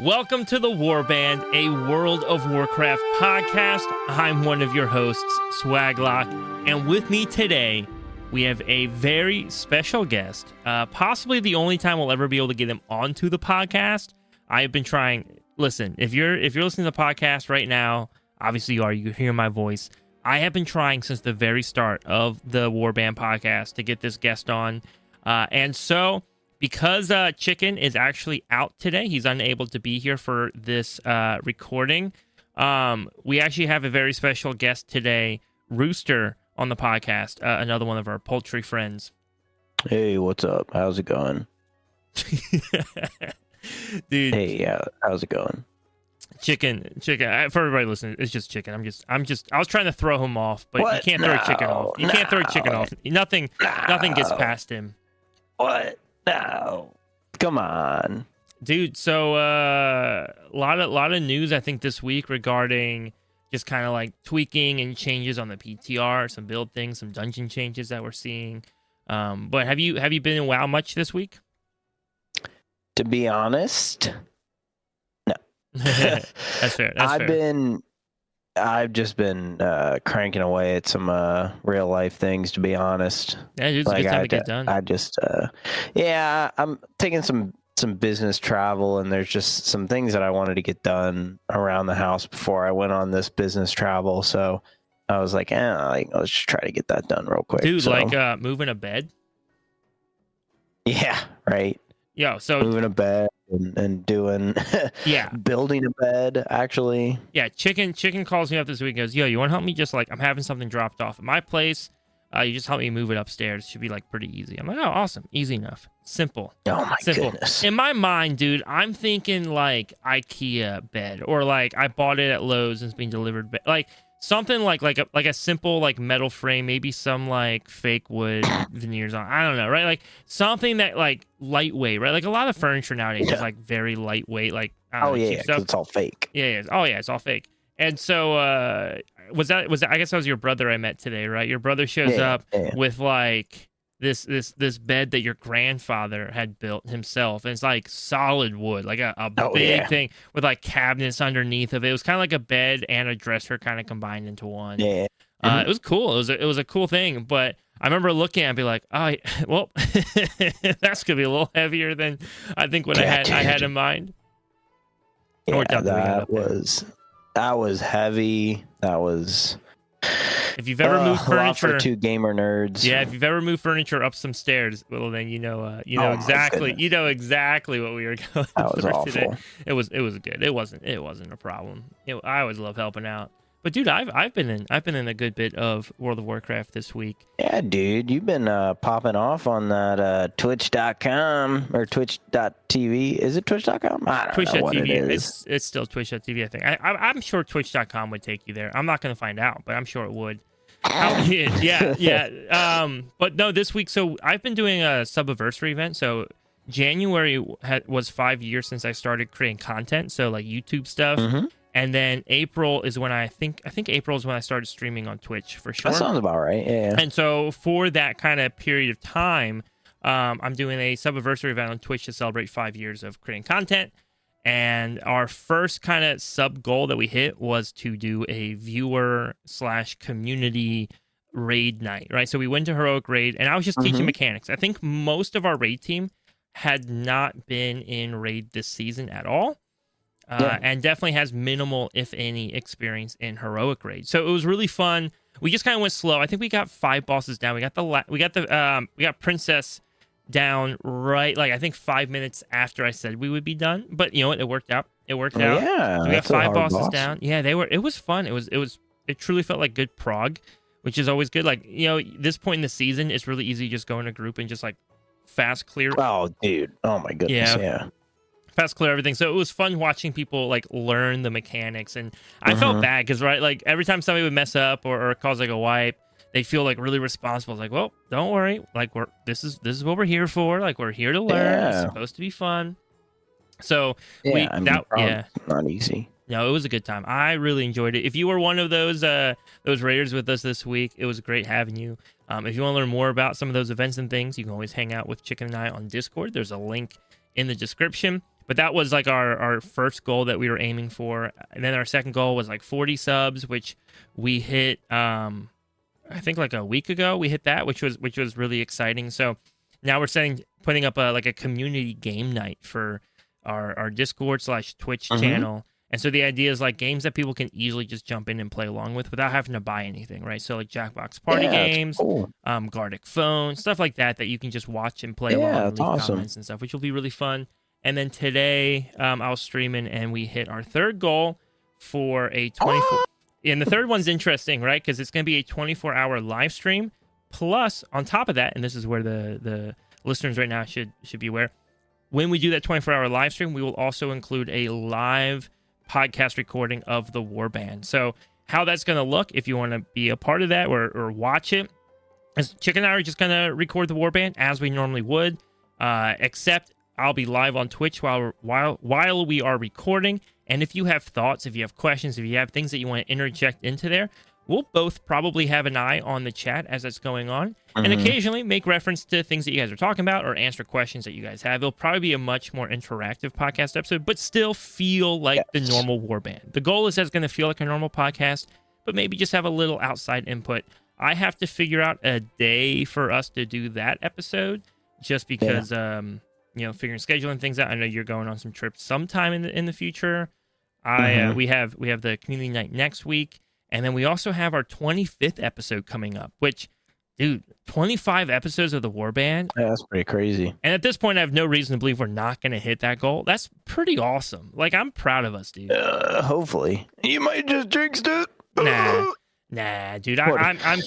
Welcome to the Warband, a World of Warcraft podcast. I'm one of your hosts, Swaglock, and with me today, we have a very special guest. Possibly the only time we'll ever be able to get him onto the podcast. I have been trying. Listen, if you're listening to the podcast right now, obviously you are. You hear my voice. I have been trying since the very start of the Warband podcast to get this guest on, and so. Because Chicken is actually out today, he's unable to be here for this recording. We actually have a very special guest today, Rooster, on the podcast, another one of our poultry friends. Hey, what's up? How's it going? Dude. Hey, how's it going? Chicken. For everybody listening, it's just Chicken. I was trying to throw him off, but what? You can't throw Chicken off. You can't throw Chicken off. Nothing gets past him. What? No, come on, dude. So a lot of news I think this week regarding just kind of like tweaking and changes on the PTR, some build things, some dungeon changes that we're seeing. But have you been in WoW much this week? To be honest, no. That's fair. I've just been cranking away at some real life things, to be honest. Yeah, it's a good time to get done. I'm taking some business travel, and there's just some things that I wanted to get done around the house before I went on this business travel. So I was like, let's just try to get that done real quick. Dude, like moving a bed? Yeah, right. Yo, so moving a bed and doing building a bed, actually. Yeah, Chicken calls me up this week and goes, yo, you want to help me just like, I'm having something dropped off at my place. You just help me move it upstairs. It should be like pretty easy. I'm like, oh, awesome. Easy enough. Simple. Oh my Simple. Goodness. In my mind, dude, I'm thinking like IKEA bed, or like I bought it at Lowe's and it's being delivered. Like something like a simple like metal frame, maybe some like fake wood veneers on. I don't know, right? Like something that like lightweight, right? Like a lot of furniture nowadays is like very lightweight. Like it's all fake. Yeah. Oh yeah, it's all fake. And so was that? I guess that was your brother I met today, right? Your brother shows up with like this bed that your grandfather had built himself, and it's like solid wood, like a big thing with like cabinets underneath of it. It was kind of like a bed and a dresser kind of combined into one. Yeah. It was cool. It was a cool thing, but I remember looking at it and be like, oh, well, that's gonna be a little heavier than I think what I had in mind. Yeah, that was heavy. That was. If you've ever moved furniture, for two gamer nerds. Yeah, if you've ever moved furniture up some stairs, well, then you know exactly what we were going through today. It was good. It wasn't a problem. I always love helping out. But dude, I've been in a good bit of World of Warcraft this week. Yeah, dude, you've been popping off on that Twitch.com or Twitch.tv. Is it Twitch.com? I don't know what it is. It's still Twitch.tv, I think. I'm sure Twitch.com would take you there. I'm not going to find out, but I'm sure it would. Yeah. But no, this week, so I've been doing a Subiversary event. So January was 5 years since I started creating content, so like YouTube stuff. Mm-hmm. And then April is when I think April is when I started streaming on Twitch for sure. That sounds about right. Yeah. And so for that kind of period of time, I'm doing a Subiversary event on Twitch to celebrate 5 years of creating content. And our first kind of sub goal that we hit was to do a viewer/community raid night, right? So we went to Heroic Raid, and I was just teaching mechanics. I think most of our raid team had not been in raid this season at all. And definitely has minimal, if any, experience in Heroic Raid. So it was really fun. We just kind of went slow. I think we got 5 bosses down. We got Princess down right, like I think 5 minutes after I said we would be done. But you know what? It worked out. Yeah, so we got 5 bosses down. Yeah, they were. It was fun. It truly felt like good prog, which is always good. Like, you know, this point in the season, it's really easy to just go in a group and just like fast clear. Oh, dude. Oh my goodness. Yeah. Fast clear everything. So it was fun watching people like learn the mechanics, and I felt bad because like every time somebody would mess up or cause like a wipe, they feel like really responsible. It's like, well, don't worry, like this is what we're here for. Like we're here to learn. It's supposed to be fun. So not easy. No, it was a good time. I really enjoyed it. If you were one of those raiders with us this week, it was great having you. If you want to learn more about some of those events and things, you can always hang out with Chicken and I on Discord. There's a link in the description. But that was like our first goal that we were aiming for. And then our second goal was like 40 subs, which we hit, I think like a week ago we hit that, which was really exciting. So now we're putting up a community game night for our Discord/Twitch channel. And so the idea is like games that people can easily just jump in and play along with without having to buy anything, right? So like Jackbox Party games, cool. Gartic Phone, stuff like that you can just watch and play along and leave awesome. comments and stuff, which will be really fun. And then today I was streaming and we hit our third goal for a 24... And the third one's interesting, right? Because it's going to be a 24-hour live stream. Plus, on top of that, and this is where the listeners right now should be aware, when we do that 24-hour live stream, we will also include a live podcast recording of the Warband. So how that's going to look, if you want to be a part of that or watch it, is Chicken and I are just going to record the Warband as we normally would, except I'll be live on Twitch while we are recording. And if you have thoughts, if you have questions, if you have things that you want to interject into there, we'll both probably have an eye on the chat as it's going on, and occasionally make reference to things that you guys are talking about or answer questions that you guys have. It'll probably be a much more interactive podcast episode, but still feel like the normal Warband. The goal is that it's going to feel like a normal podcast, but maybe just have a little outside input. I have to figure out a day for us to do that episode, just because, figuring scheduling things out. I know you're going on some trips sometime in the future. We have the community night next week. And then we also have our 25th episode coming up, which, dude, 25 episodes of the Warband. Yeah, that's pretty crazy. And at this point, I have no reason to believe we're not going to hit that goal. That's pretty awesome. Like, I'm proud of us, dude. Hopefully. You might just jinxed it. Nah, dude. I'm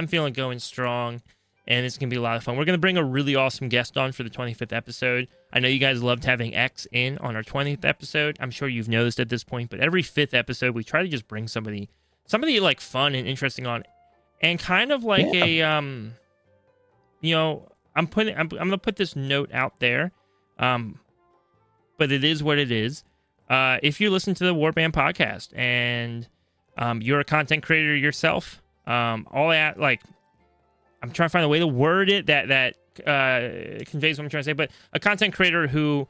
feeling going strong, and it's going to be a lot of fun. We're going to bring a really awesome guest on for the 25th episode. I know you guys loved having X in on our 20th episode. I'm sure you've noticed at this point, but every 5th episode, we try to just bring somebody like fun and interesting on, and kind of like I'm gonna put this note out there, but it is what it is. If you listen to the Warband podcast and you're a content creator yourself, I'm trying to find a way to word it that conveys what I'm trying to say, but a content creator who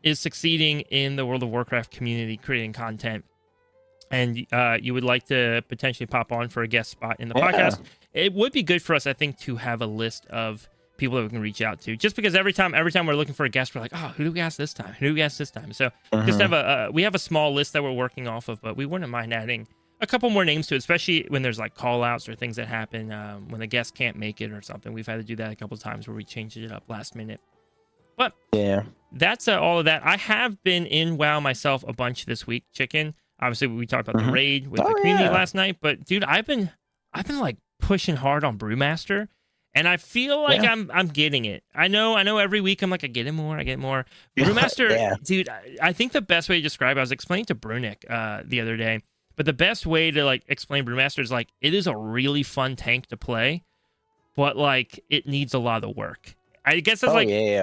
is succeeding in the World of Warcraft community, creating content, and you would like to potentially pop on for a guest spot in the podcast, it would be good for us, I think, to have a list of people that we can reach out to. Just because every time we're looking for a guest, we're like, oh, who do we ask this time? Who do we ask this time? So just have we have a small list that we're working off of, but we wouldn't mind adding a couple more names to it, especially when there's like call outs or things that happen when the guest can't make it or something. We've had to do that a couple of times where we changed it up last minute. But that's all of that. I have been in WoW myself a bunch this week, Chicken. Obviously, we talked about the raid with the community last night, but dude, I've been like pushing hard on Brewmaster, and I feel like I'm getting it. I know every week I'm like, I get more. Brewmaster, dude, I think the best way to describe it, I was explaining to Brunick the other day, but the best way to like explain Brewmaster is like, it is a really fun tank to play, but like it needs a lot of work. I guess it's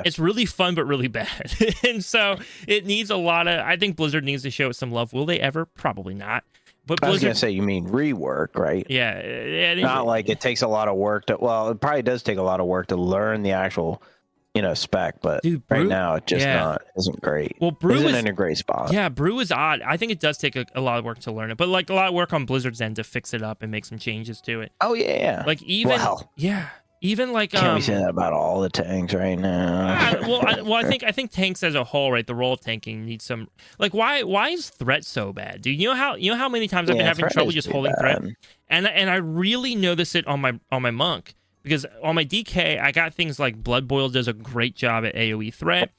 it's really fun, but really bad. And so it needs a lot of, I think Blizzard needs to show it some love. Will they ever? Probably not. But I was going to say, you mean rework, right? Yeah. Not like it takes a lot of work it probably does take a lot of work to learn the actual, spec, but dude, right now it just isn't great. Well, Brew isn't in a great spot. Yeah, Brew is odd. I think it does take a lot of work to learn it, but like a lot of work on Blizzard's end to fix it up and make some changes to it. Oh, yeah. Like even, even like can't be saying that about all the tanks right now. I think tanks as a whole, right? The role of tanking needs some, like, why is threat so bad, dude? You know how many times I've been having trouble just holding threat, and I really notice it on my monk, because on my DK I got things like Blood Boil does a great job at AOE threat.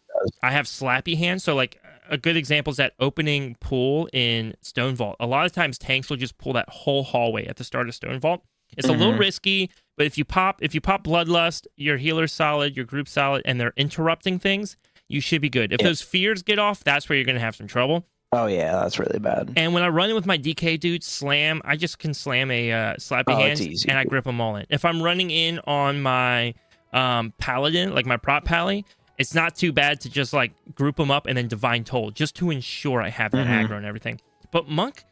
I have Slappy Hand, so like a good example is that opening pool in Stone Vault. A lot of times tanks will just pull that whole hallway at the start of Stone Vault. It's a little risky, but if you pop Bloodlust, your healer's solid, your group's solid, and they're interrupting things, you should be good. If those fears get off, that's where you're going to have some trouble. Oh, yeah, that's really bad. And when I run in with my DK dude, I just can slam a Slappy Hands, and I grip them all in. If I'm running in on my Paladin, like my prop Pally, it's not too bad to just like group them up and then Divine Toll, just to ensure I have that aggro and everything. But Monk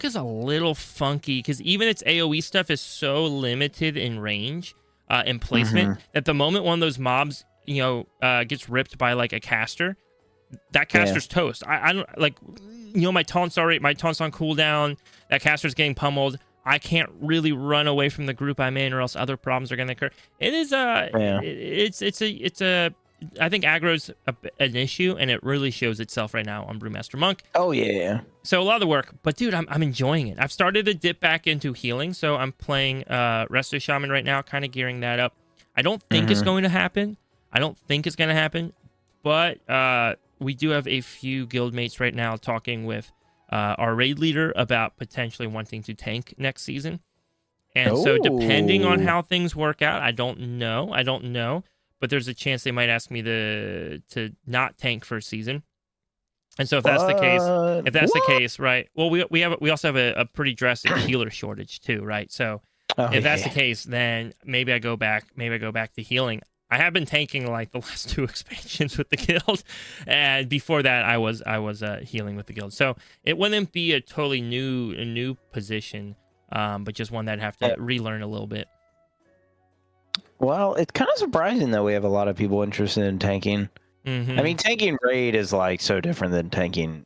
is a little funky, because even its AoE stuff is so limited in range and placement that the moment one of those mobs, gets ripped by like a caster, that caster's toast. I don't like, my taunts are my taunts on cooldown. That caster's getting pummeled. I can't really run away from the group I'm in, or else other problems are going to occur. It is it's a I think aggro's an issue, and it really shows itself right now on Brewmaster Monk. Oh yeah. So a lot of the work, but dude, I'm enjoying it. I've started to dip back into healing, so I'm playing Resto Shaman right now, kind of gearing that up. I don't think it's going to happen. But we do have a few guildmates right now talking with our raid leader about potentially wanting to tank next season. And so depending on how things work out, I don't know, but there's a chance they might ask me to not tank for a season. And so if that's the case, right? Well, we also have a pretty drastic healer shortage too, right? So if that's the case, then maybe I go back to healing. I have been tanking like the last 2 expansions with the guild, and before that I was healing with the guild. So it wouldn't be a totally new position, but just one that I'd have to relearn a little bit. Well, it's kind of surprising that we have a lot of people interested in tanking. I mean, tanking raid is like so different than tanking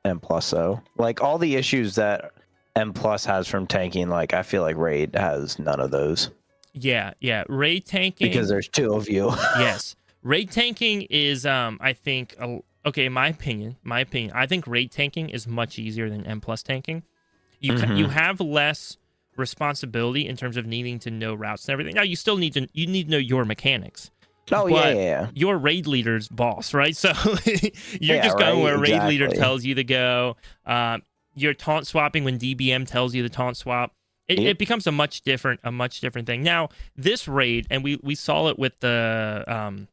M+. So like all the issues that M+ has from tanking, like I feel like raid has none of those. Yeah. Raid tanking, because there's 2 of you. Yes, raid tanking is I think okay. In my opinion, I think raid tanking is much easier than M+ tanking. You have less responsibility in terms of needing to know routes and everything. Now you still need to know your mechanics. Oh yeah. Your raid leader's boss, right? So you're just going where raid leader tells you to go. You're taunt swapping when DBM tells you to taunt swap. It becomes a much different thing. Now, this raid, and we saw it with the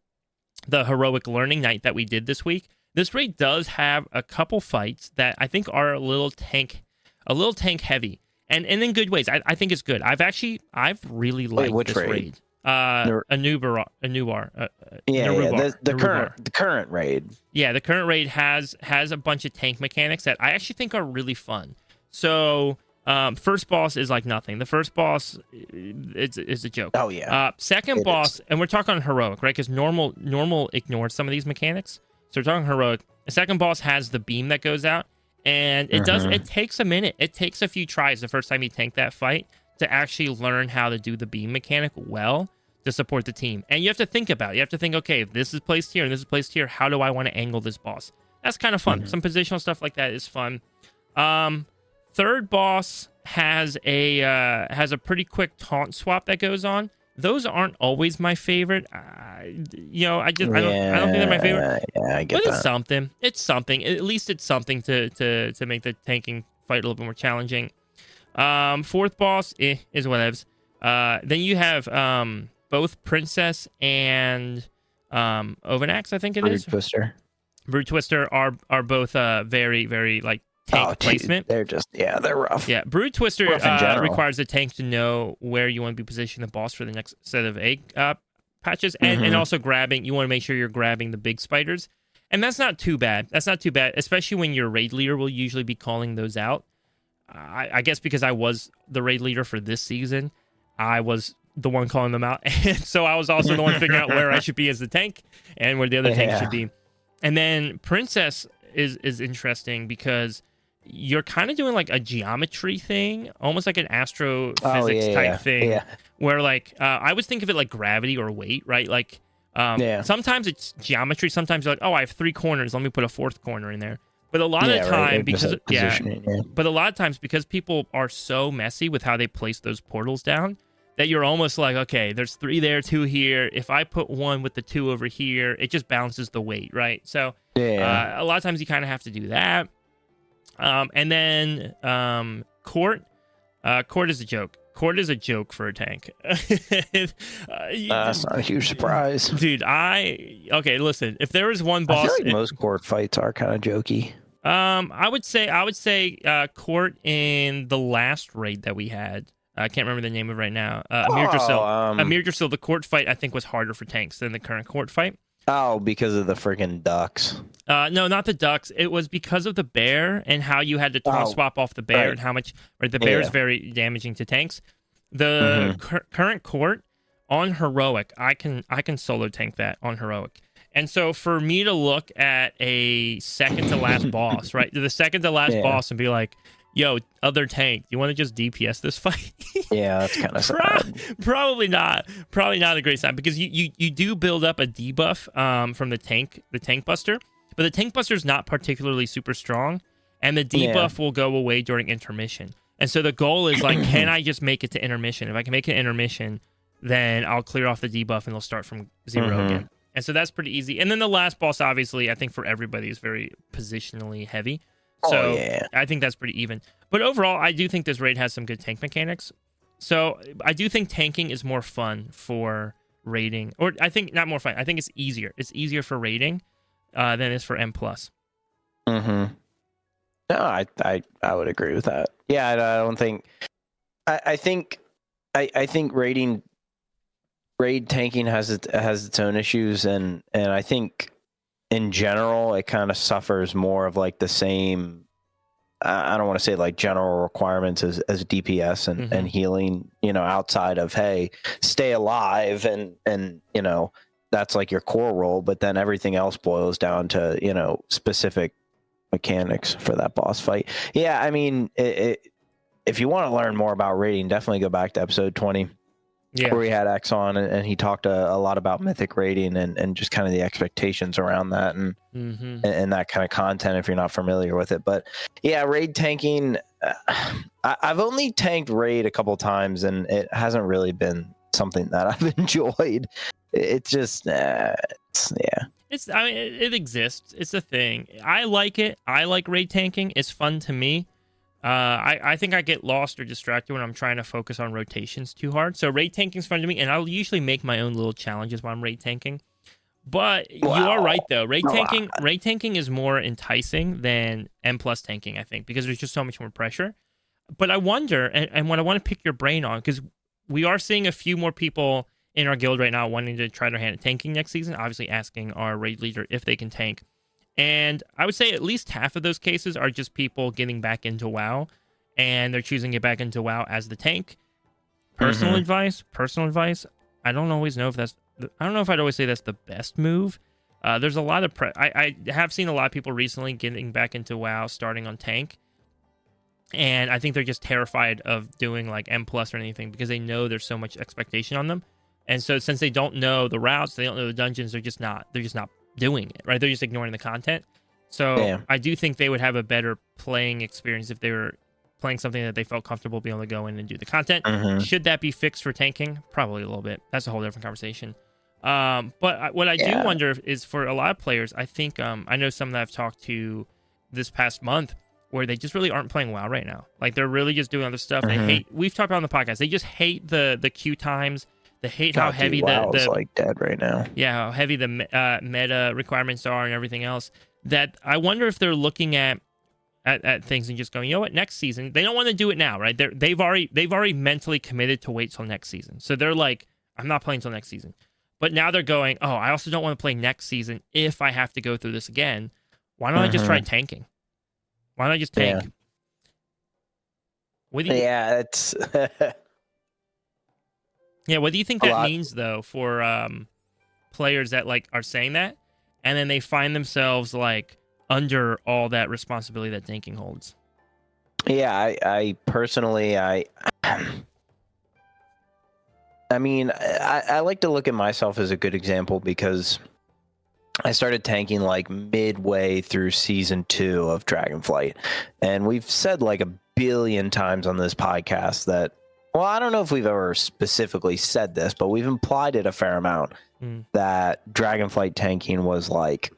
heroic learning night that we did this week. This raid does have a couple fights that I think are a little tank heavy, and in good ways. I think it's good. I've really liked this raid. Anubar. The current raid. Yeah, the current raid has a bunch of tank mechanics that I actually think are really fun. So. First boss is like nothing. The first boss is a joke. Oh yeah. Second boss, and we're talking heroic, right? Because normal ignores some of these mechanics. So we're talking heroic. The second boss has the beam that goes out, and it takes a minute. It takes a few tries the first time you tank that fight to actually learn how to do the beam mechanic well to support the team. And you have to think about it. You have to think, okay, if this is placed here and this is placed here, how do I want to angle this boss? That's kind of fun. Some positional stuff like that is fun. Third boss has a pretty quick taunt swap that goes on. Those aren't always my favorite. I don't think they're my favorite. Yeah, I get but that. It's something. At least it's something to make the tanking fight a little bit more challenging. Fourth boss is whatevs. Then you have both Princess and Ovanax, I think it is. Brood Twister are both very, very like tank placement. They're rough. Yeah, Brood Twister requires the tank to know where you want to be positioning the boss for the next set of egg patches, and also grabbing. You want to make sure you're grabbing the big spiders, and that's not too bad. Especially when your raid leader will usually be calling those out. I guess because I was the raid leader for this season, I was the one calling them out, and so I was also the one figuring out where I should be as the tank and where the other tank should be. And then Princess is interesting because you're kind of doing like a geometry thing, almost like an astrophysics type thing, where like I always think of it like gravity or weight, right? Like sometimes it's geometry, sometimes you're like, oh, I have 3 corners, let me put a 4th corner in there. But a lot of the time, but a lot of times because people are so messy with how they place those portals down, that you're almost like, okay, there's 3 there, 2 here. If I put 1 with the 2 over here, it just balances the weight, right? So a lot of times you kind of have to do that. And then Court is a joke. Court is a joke for a tank. That's not a huge surprise, dude. Okay, listen. If there was one boss, I feel like most Court fights are kind of jokey. I would say Court in the last raid that we had. I can't remember the name of it right now. Amir Drasil, the Court fight I think was harder for tanks than the current Court fight. Oh, because of the freaking ducks. No, not the ducks. It was because of the bear and how you had to taunt swap off the bear and how much. Right, the bear is very damaging to tanks. The current Court on heroic, I can solo tank that on heroic. And so for me to look at a second to last boss, right? The second to last boss and be like, yo, other tank, you want to just DPS this fight? Yeah, that's kind of sad. Probably not. Probably not a great sign because you do build up a debuff from the tank buster, but the tank buster is not particularly super strong, and the debuff will go away during intermission. And so the goal is like, can I just make it to intermission? If I can make it intermission, then I'll clear off the debuff and it'll start from 0 again. And so that's pretty easy. And then the last boss, obviously, I think for everybody is very positionally heavy. So I think that's pretty even. But overall, I do think this raid has some good tank mechanics. So I do think tanking is more fun for raiding. Or I think not more fun. I think it's easier. It's easier for raiding than it is for M+. No, I would agree with that. Yeah, I don't think... I think raid tanking has its own issues, and I think in general it kind of suffers more of like the same, I don't want to say like general requirements as DPS and healing, outside of, hey, stay alive and that's like your core role, but then everything else boils down to specific mechanics for that boss fight. Yeah, I mean, if you want to learn more about raiding, definitely go back to episode 20. Where we had X on, and he talked a lot about Mythic raiding and just kind of the expectations around that and that kind of content if you're not familiar with it. But yeah, raid tanking, I've only tanked raid a couple times, and it hasn't really been something that I've enjoyed. It's just, I mean, it exists. It's a thing. I like it. I like raid tanking. It's fun to me. I think I get lost or distracted when I'm trying to focus on rotations too hard. So raid tanking is fun to me, and I'll usually make my own little challenges while I'm raid tanking. But you are right though. Raid tanking is more enticing than M+ tanking, I think, because there's just so much more pressure. But I wonder, and what I want to pick your brain on, because we are seeing a few more people in our guild right now wanting to try their hand at tanking next season, obviously asking our raid leader if they can tank. And I would say at least half of those cases are just people getting back into WoW, and they're choosing to get back into WoW as the tank. Personal advice, I don't always know if that's... I don't know if I'd always say that's the best move. There's a lot of... I have seen a lot of people recently getting back into WoW starting on tank, and I think they're just terrified of doing like M+ or anything because they know there's so much expectation on them. And so since they don't know the routes, they don't know the dungeons, they're just not doing it, right? They're just ignoring the content. So I do think they would have a better playing experience if they were playing something that they felt comfortable being able to go in and do the content. Should that be fixed for tanking? Probably a little bit. That's a whole different conversation. But what I do wonder is for a lot of players, I think I know some that I've talked to this past month where they just really aren't playing WoW right now. Like they're really just doing other stuff. They hate, we've talked about on the podcast, they just hate the queue times. They hate how heavy the like dead right now. Yeah, how heavy the meta requirements are and everything else. That I wonder if they're looking at things and just going, you know what, next season they don't want to do it now, right? They've already mentally committed to wait till next season. So they're like, I'm not playing till next season. But now they're going, oh, I also don't want to play next season if I have to go through this again. Why don't I just try tanking? Why don't I just tank? What do you... Yeah, it's. Yeah, what do you think that means though for players that like are saying that, and then they find themselves like under all that responsibility that tanking holds? Yeah, I personally, I mean, I like to look at myself as a good example because I started tanking like midway through season 2 of Dragonflight, and we've said like a billion times on this podcast that. Well, I don't know if we've ever specifically said this, but we've implied it a fair amount that Dragonflight tanking was like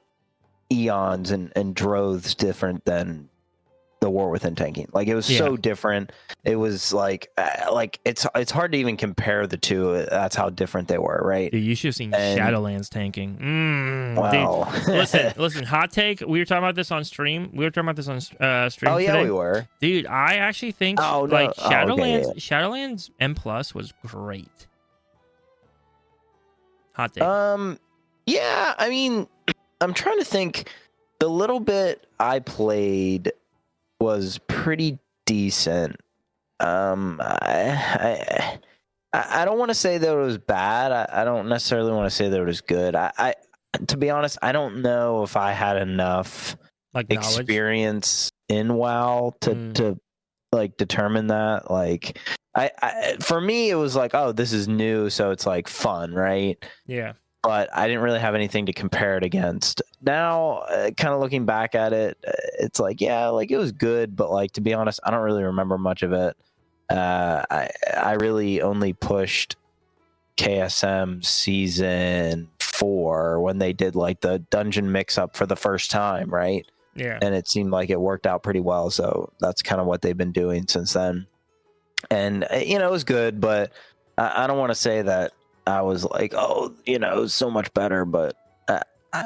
eons and droves different than the War Within tanking. Like it was so different. It was like it's hard to even compare the two. That's how different they were, right? Dude, you should have seen Shadowlands tanking. Wow. Dude, listen, hot take. We were talking about this on stream. Stream Oh, yeah, today. we were. Dude, I actually think Shadowlands M+ was great. Hot take. Yeah, I mean, I'm trying to think. The little bit I played was pretty decent. I don't want to say that it was bad. I don't necessarily want to say that it was good. I to be honest, I don't know if I had enough Like knowledge. experience in WoW to like determine that. Like, I for me, it was like, oh, this is new, so it's like fun, right? Yeah. But I didn't really have anything to compare it against. Now, kind of looking back at it, it's like, yeah, like it was good, but like to be honest, I don't really remember much of it. I really only pushed KSM season 4 when they did like the dungeon mix up for the first time, right? Yeah. And it seemed like it worked out pretty well. So that's kind of what they've been doing since then. And it was good, but I don't want to say that I was like, oh, so much better. But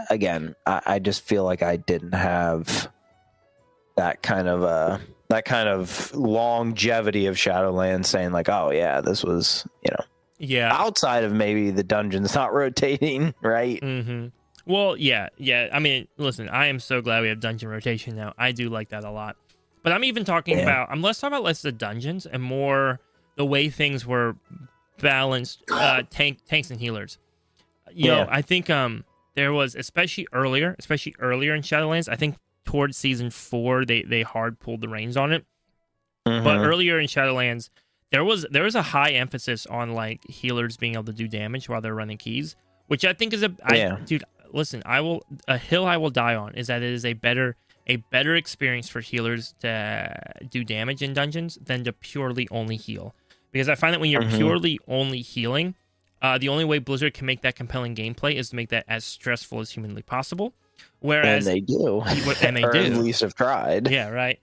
again, I just feel like I didn't have that kind of longevity of Shadowlands, saying like, oh yeah, this was Yeah. outside of maybe the dungeons not rotating, right? Mm-hmm. Well, yeah. I mean, listen, I am so glad we have dungeon rotation now. I do like that a lot. But I'm even talking about, I'm less talking about less the dungeons and more the way things were balanced, tanks and healers. You know, I think there was, especially earlier in Shadowlands, I think towards season 4, they hard pulled the reins on it. Mm-hmm. But earlier in Shadowlands, there was a high emphasis on like healers being able to do damage while they're running keys, which I think is dude, listen, a hill I will die on is that it is a better experience for healers to do damage in dungeons than to purely only heal. Because I find that when you're purely only healing, the only way Blizzard can make that compelling gameplay is to make that as stressful as humanly possible. Whereas and they do, or at least have tried. Yeah, right.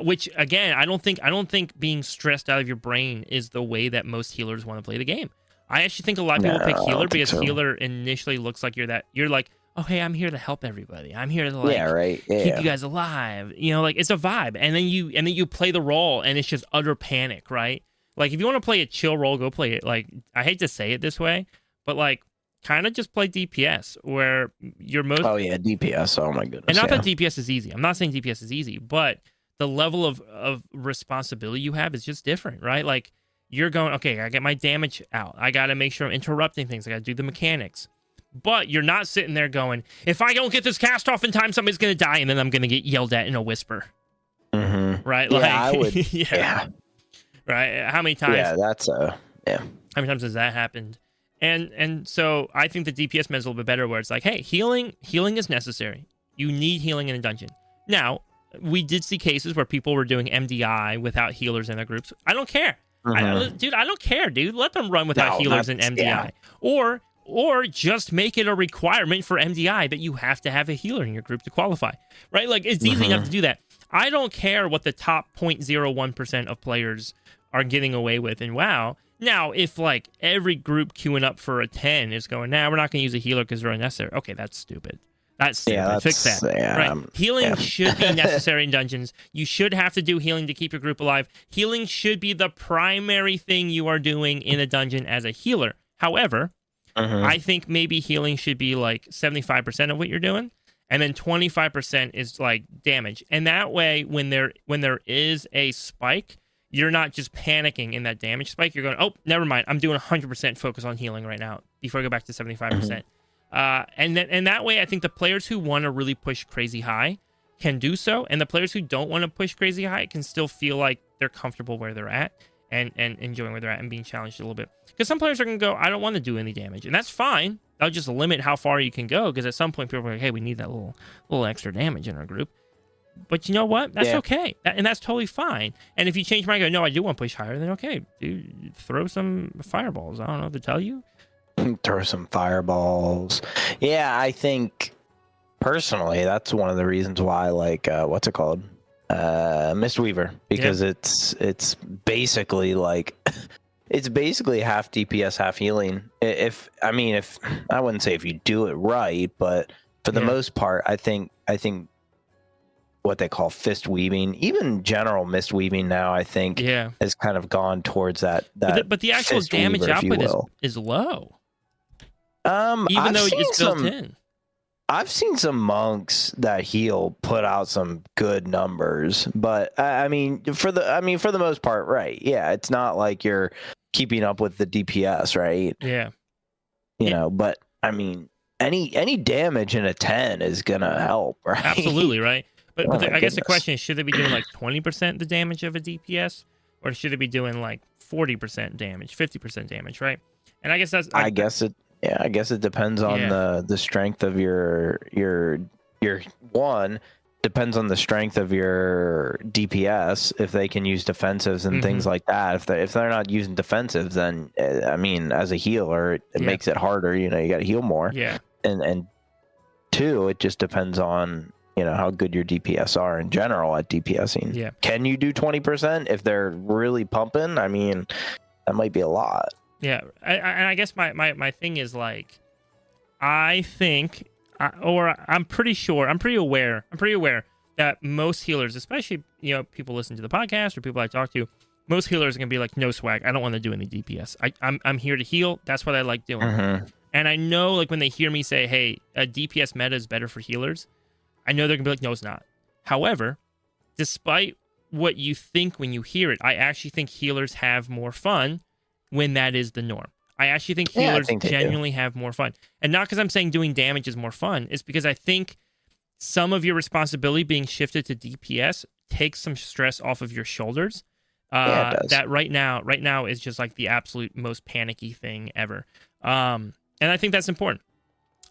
Which again, I don't think being stressed out of your brain is the way that most healers want to play the game. I actually think a lot of people pick healer because healer initially looks like you're like, oh hey, I'm here to help everybody. I'm here to like keep you guys alive. Like it's a vibe. And then you play the role and it's just utter panic, right? Like if you want to play a chill role, go play it. Like I hate to say it this way, but like kind of just play DPS where you're most. Oh yeah, DPS. Oh my goodness. And not that DPS is easy. I'm not saying DPS is easy, but the level of responsibility you have is just different, right? Like you're going, okay, I get my damage out. I got to make sure I'm interrupting things. I got to do the mechanics. But you're not sitting there going, if I don't get this cast off in time, somebody's going to die, and then I'm going to get yelled at in a whisper. Mm-hmm. Right? Yeah, like, I would. Yeah. Right? How many times? Yeah, that's How many times has that happened? And so I think the DPS meta is a little bit better, where it's like, hey, healing is necessary. You need healing in a dungeon. Now, we did see cases where people were doing MDI without healers in their groups. I don't care. Mm-hmm. I don't care, dude. Let them run without healers in MDI. Yeah. Or just make it a requirement for MDI that you have to have a healer in your group to qualify, right? Like, it's easy enough to do that. I don't care what the top 0.01% of players are getting away with in WoW. Now, if, like, every group queuing up for a 10 is going, we're not going to use a healer because they're unnecessary. Okay, that's stupid. That's stupid. Yeah, fix that. Right? Healing should be necessary in dungeons. You should have to do healing to keep your group alive. Healing should be the primary thing you are doing in a dungeon as a healer. However, I think maybe healing should be like 75% of what you're doing, and then 25% is like damage. And that way, when there is a spike, you're not just panicking in that damage spike. You're going, oh, never mind. I'm doing 100% focus on healing right now before I go back to 75%. And that way, I think the players who want to really push crazy high can do so, and the players who don't want to push crazy high can still feel like they're comfortable where they're at and enjoying where they're at and being challenged a little bit. Because some players are going to go, I don't want to do any damage, and that's fine. That'll just limit how far you can go, because at some point people are like, hey, we need that little extra damage in our group. But you know what? That's okay. And that's totally fine. And if you change your mind and go, no, I do want to push higher, then okay, dude, throw some fireballs. I don't know what to tell you. Throw some fireballs. Yeah, I think personally that's one of the reasons why I like what's it called? Mistweaver, because it's basically like it's basically half DPS, half healing. If I wouldn't say if you do it right, but for the most part, I think what they call fist weaving, even general mist weaving now, I think has kind of gone towards that. But the actual damage output is low. Even though it's built in. I've seen some monks that heal put out some good numbers, but for the most part, right? Yeah, it's not like you're keeping up with the DPS, right? Yeah. But I mean, any damage in a 10 is gonna help, right? Absolutely, right? But, Oh I my guess the goodness. question is, should they be doing like 20% the damage of a DPS, or should they be doing like 40% damage, 50% damage, right? And I guess that's I guess it depends on the strength of your one depends on the strength of your DPS, if they can use defensives and things like that. If they're not using defensives, then I mean, as a healer, it makes it harder. You got to heal more. Yeah. And two, it just depends on how good your DPS are in general at DPSing. Yeah. Can you do 20% if they're really pumping? I mean, that might be a lot. Yeah. I guess my thing is like, I think, I'm pretty aware that most healers, especially people listen to the podcast or people I talk to, most healers are gonna be like, no swag, I don't want to do any DPS. I'm here to heal. That's what I like doing. And I know, like, when they hear me say, hey, a DPS meta is better for healers, I know they're gonna be like, no, it's not. However, despite what you think when you hear it, I actually think healers have more fun when that is the norm. I actually think healers genuinely have more fun. And not because I'm saying doing damage is more fun. It's because I think some of your responsibility being shifted to DPS takes some stress off of your shoulders. It does. That right now is just like the absolute most panicky thing ever. And I think that's important.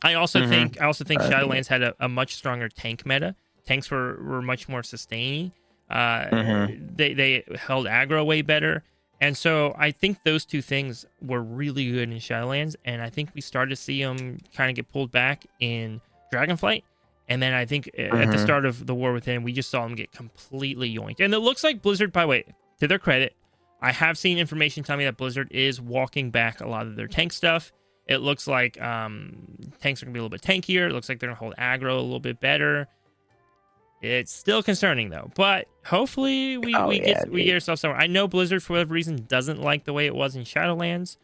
I also think Shadowlands had a much stronger tank meta. Tanks were much more sustaining. They held aggro way better. And so I think those two things were really good in Shadowlands, and I think we started to see them kind of get pulled back in Dragonflight. And then I think at the start of the War Within, we just saw them get completely yoinked. And it looks like Blizzard, by the way, to their credit, I have seen information tell me that Blizzard is walking back a lot of their tank stuff. It looks like tanks are going to be a little bit tankier. It looks like they're going to hold aggro a little bit better. It's still concerning, though. But hopefully we get ourselves somewhere. I know Blizzard, for whatever reason, doesn't like the way it was in Shadowlands.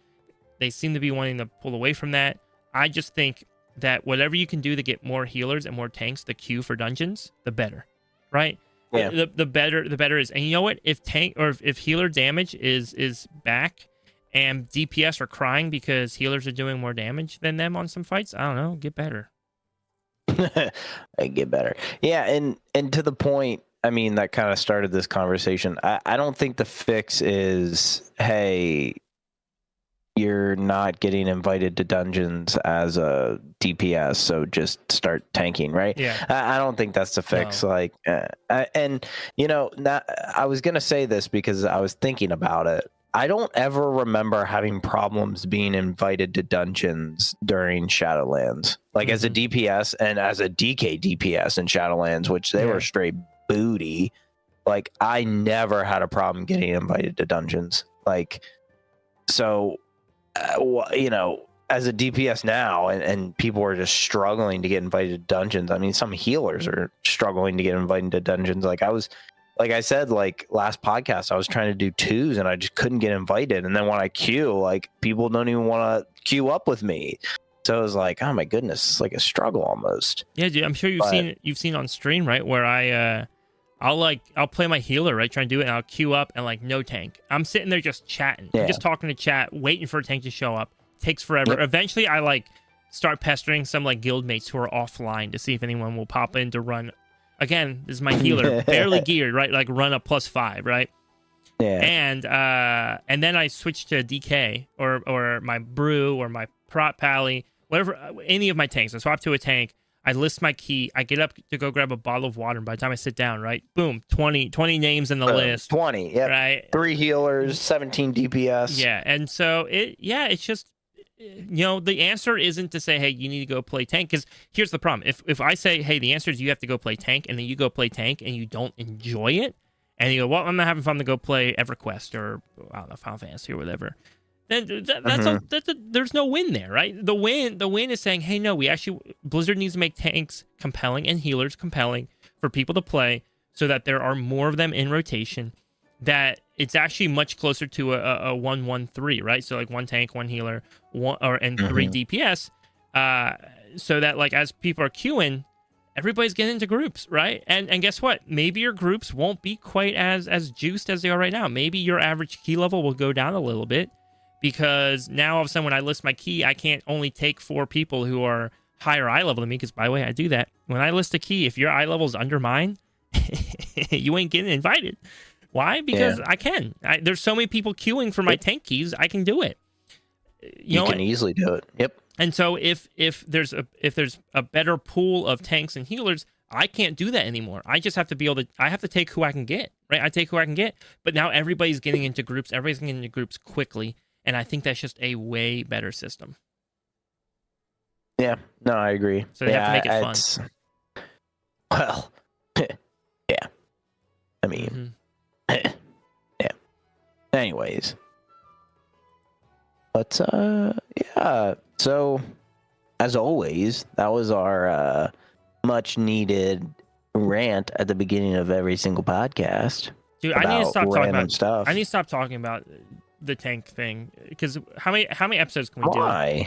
They seem to be wanting to pull away from that. I just think that whatever you can do to get more healers and more tanks, the queue for dungeons, the better, right? Yeah. The better is. And you know what? If healer damage is back and DPS are crying because healers are doing more damage than them on some fights, I don't know, get better. I get better. Yeah, and to the point, I mean, that kind of started this conversation. I don't think the fix is, hey, you're not getting invited to dungeons as a DPS, so just start tanking, right? Yeah. I don't think that's the fix. No. Like, and I was gonna say this because I was thinking about it. I don't ever remember having problems being invited to dungeons during Shadowlands, like as a DPS and as a DK DPS in Shadowlands, which they were straight booty. Like, I never had a problem getting invited to dungeons. Like, so, as a DPS now, and people are just struggling to get invited to dungeons. I mean, some healers are struggling to get invited to dungeons. Like I said, like last podcast, I was trying to do 2s and I just couldn't get invited. And then when I queue, like, people don't even want to queue up with me. So it was like, oh my goodness, it's like a struggle almost. Yeah, dude, I'm sure you've seen on stream, right? Where I'll play my healer, right? Trying to do it, and I'll queue up and like no tank. I'm sitting there just chatting. I'm just talking to chat, waiting for a tank to show up. Takes forever. Yep. Eventually I like start pestering some like guild mates who are offline to see if anyone will pop in to run. Again, this is my healer, barely geared, right? Like run a +5, right? Yeah. And then I switched to DK or my brew or my prot pally, whatever, any of my tanks. I swap to a tank. I list my key. I get up to go grab a bottle of water. And by the time I sit down, right, boom, 20 names in the list. 20, yeah. Right. 3 healers, 17 DPS. Yeah, and so it's just, the answer isn't to say, hey, you need to go play tank, because here's the problem. If I say, hey, the answer is you have to go play tank, and then you go play tank and you don't enjoy it, and you go, well, I'm not having fun to go play EverQuest or, I don't know, Final Fantasy or whatever, then there's no win there, right? The win is saying, hey, no, Blizzard needs to make tanks compelling and healers compelling for people to play so that there are more of them in rotation, that it's actually much closer to a 1-1-3, right? So like 1 tank, 1 healer, 3 DPS, so that like as people are queuing, everybody's getting into groups, right? And guess what? Maybe your groups won't be quite as juiced as they are right now. Maybe your average key level will go down a little bit, because now all of a sudden when I list my key, I can't only take 4 people who are higher eye level than me, because by the way, I do that. When I list a key, if your eye level is under mine, you ain't getting invited. Why? Because I can. There's so many people queuing for my tank keys, I can do it. You can easily do it. Yep. And so if there's a better pool of tanks and healers, I can't do that anymore. I just have to be able to. I have to take who I can get. Right? I take who I can get. But now everybody's getting into groups. Everybody's getting into groups quickly, and I think that's just a way better system. Yeah. No, I agree. So they have to make it fun. Well, yeah. I mean, yeah. Anyways, but yeah. So, as always, that was our much needed rant at the beginning of every single podcast. Dude, I need to stop talking about stuff. I need to stop talking about the tank thing, because how many episodes can we do?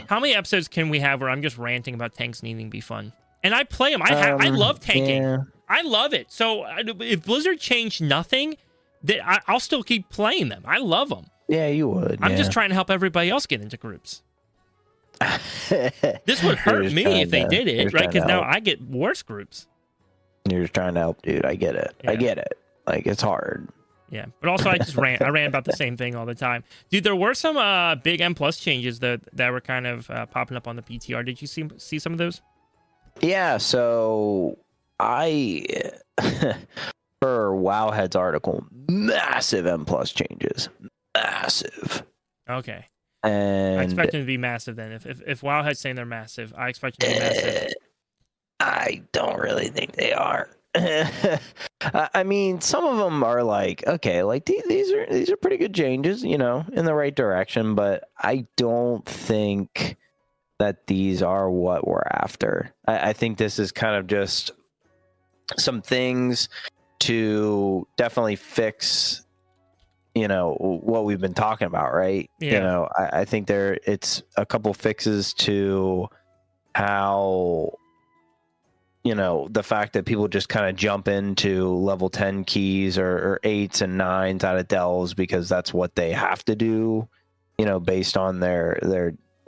How many episodes can we have where I'm just ranting about tanks needing to be fun? And I play them. I love tanking. Yeah. I love it. So if Blizzard changed nothing, I'll still keep playing them. I love them. Yeah, you would. I'm just trying to help everybody else get into groups. This would hurt me if they did it, right? Because now I get worse groups. You're just trying to help, dude. I get it. Yeah. I get it. Like, it's hard. Yeah, but also I just ran about the same thing all the time. Dude, there were some big M+ changes that were kind of popping up on the PTR. Did you see some of those? Yeah, so I for Wowhead's article, massive M+ changes. Massive. Okay. And I expect them to be massive then. If Wowhead's saying they're massive, I expect them to be massive. I don't really think they are. I mean, some of them are like, okay, like these are pretty good changes, in the right direction, but I don't think that these are what we're after. I think this is kind of just some things to definitely fix, what we've been talking about, right? Yeah. I think it's a couple fixes to how, the fact that people just kind of jump into level 10 keys or 8s and 9s out of delves because that's what they have to do, based on their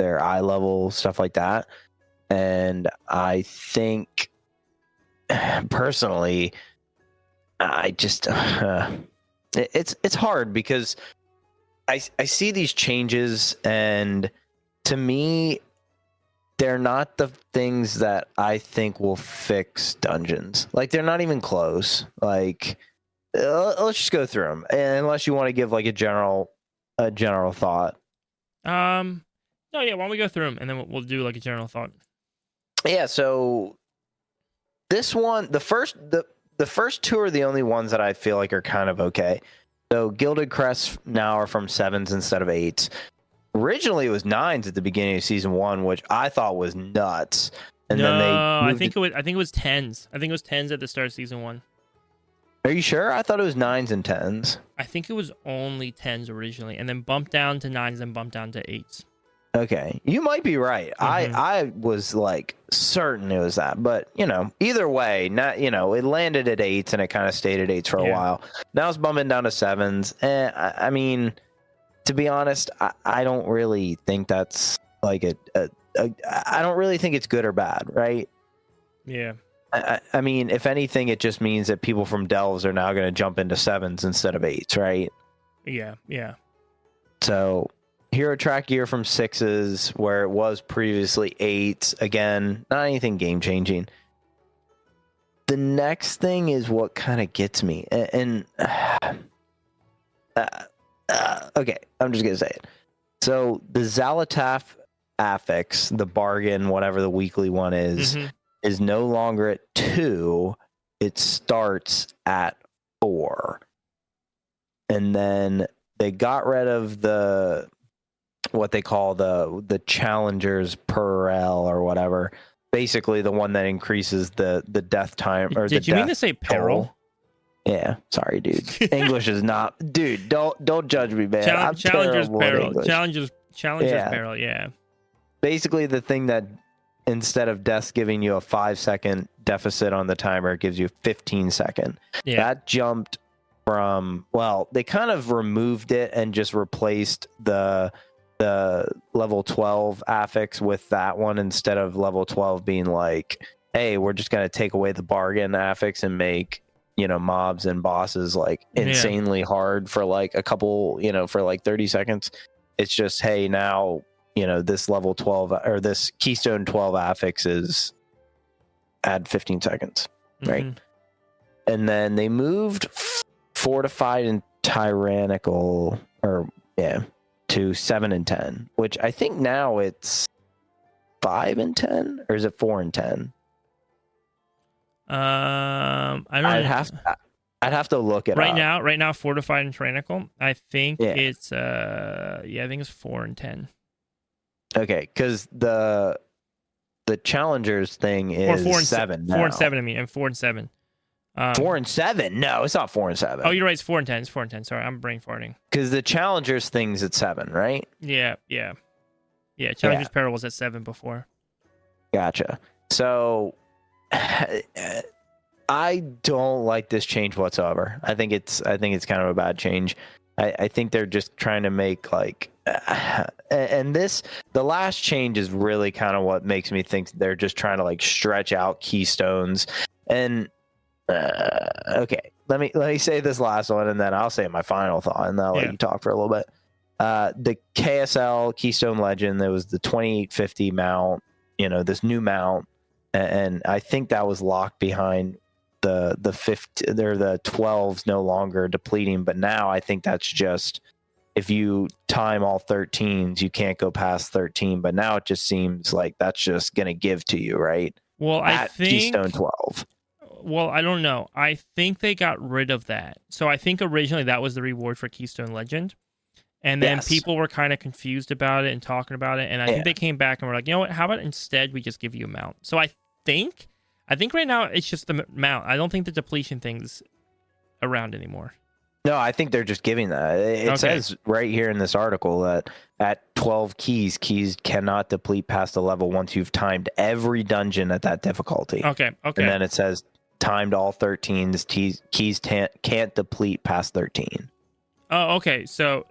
eye level, stuff like that. And I think personally, I just it's hard because I see these changes, and to me, they're not the things that I think will fix dungeons. Like, they're not even close. Like, let's just go through them, unless you want to give like a general thought. No, yeah. Why don't we go through them and then we'll do like a general thought. Yeah. So this one, the first two are the only ones that I feel like are kind of okay. So Gilded Crests now are from 7s instead of 8s. Originally, it was 9s at the beginning of season 1, which I thought was nuts. And then I think it was 10s. I think it was 10s at the start of season 1. Are you sure? I thought it was 9s and 10s. I think it was only 10s originally, and then bumped down to 9s and bumped down to 8s. Okay, you might be right. Mm-hmm. I was like certain it was that, but either way, not it landed at 8s and it kind of stayed at 8s for a while. Now it's bumping down to 7s, and I mean, to be honest, I don't really think that's like I don't really think it's good or bad, right? Yeah. I mean, if anything, it just means that people from delves are now going to jump into 7s instead of 8s, right? Yeah, yeah. So hero track gear from 6s, where it was previously 8s. Again, not anything game changing. The next thing is what kind of gets me, and okay, I'm just gonna say it. So the Xal'atath affix, the bargain, whatever the weekly one is no longer at 2. It starts at 4, and then they got rid of what they call the challengers per L or whatever. Basically, the one that increases the death time. Or did you mean to say peril? Yeah, sorry, dude. English is not, dude. Don't judge me, man. Challengers peril. Challengers peril. Yeah. Basically, the thing that instead of death giving you a 5-second deficit on the timer, it gives you 15-second. Yeah. That jumped from, well, they kind of removed it and just replaced the the level 12 affix with that one instead of level 12 being like, hey, we're just going to take away the bargain affix and make, mobs and bosses like insanely hard for like a couple, for like 30 seconds. It's just, hey, now, this level 12 or this Keystone 12 affix is add 15 seconds, right? And then they moved fortified and tyrannical, to 7 and 10, which I think now it's 5 and 10, or is it 4 and 10? I don't. I'd have to look it right up. Right now, fortified and tyrannical. I think it's I think it's 4 and 10. Okay, because the challengers thing is 4 and 7. 4 and 7. I mean, and 4 and 7. 4 and 7? No, it's not 4 and 7. Oh, you're right. It's 4 and 10. It's 4 and 10. Sorry, I'm brain farting. Because the challengers thing's at 7, right? Yeah. Challengers Peril was at 7 before. Gotcha. So I don't like this change whatsoever. I think it's kind of a bad change. I think they're just trying to make like, and the last change is really kind of what makes me think they're just trying to like stretch out keystones. And okay, let me say this last one, and then I'll say my final thought, and then I'll let you talk for a little bit. The KSL Keystone Legend, there was the 2850 mount, this new mount, and I think that was locked behind the 12s no longer depleting, but now I think that's just if you time all 13s, you can't go past 13. But now it just seems like that's just gonna give to you, right? Well, I think Keystone 12. Well, I don't know. I think they got rid of that. So I think originally that was the reward for Keystone Legend. And then people were kind of confused about it and talking about it. And I think they came back and were like, you know what? How about instead we just give you a mount? So I think right now it's just the mount. I don't think the depletion thing's around anymore. No, I think they're just giving that. It says right here in this article that at 12 keys cannot deplete past the level once you've timed every dungeon at that difficulty. Okay. And then it says timed all 13s, keys can't deplete past 13. Oh, okay. So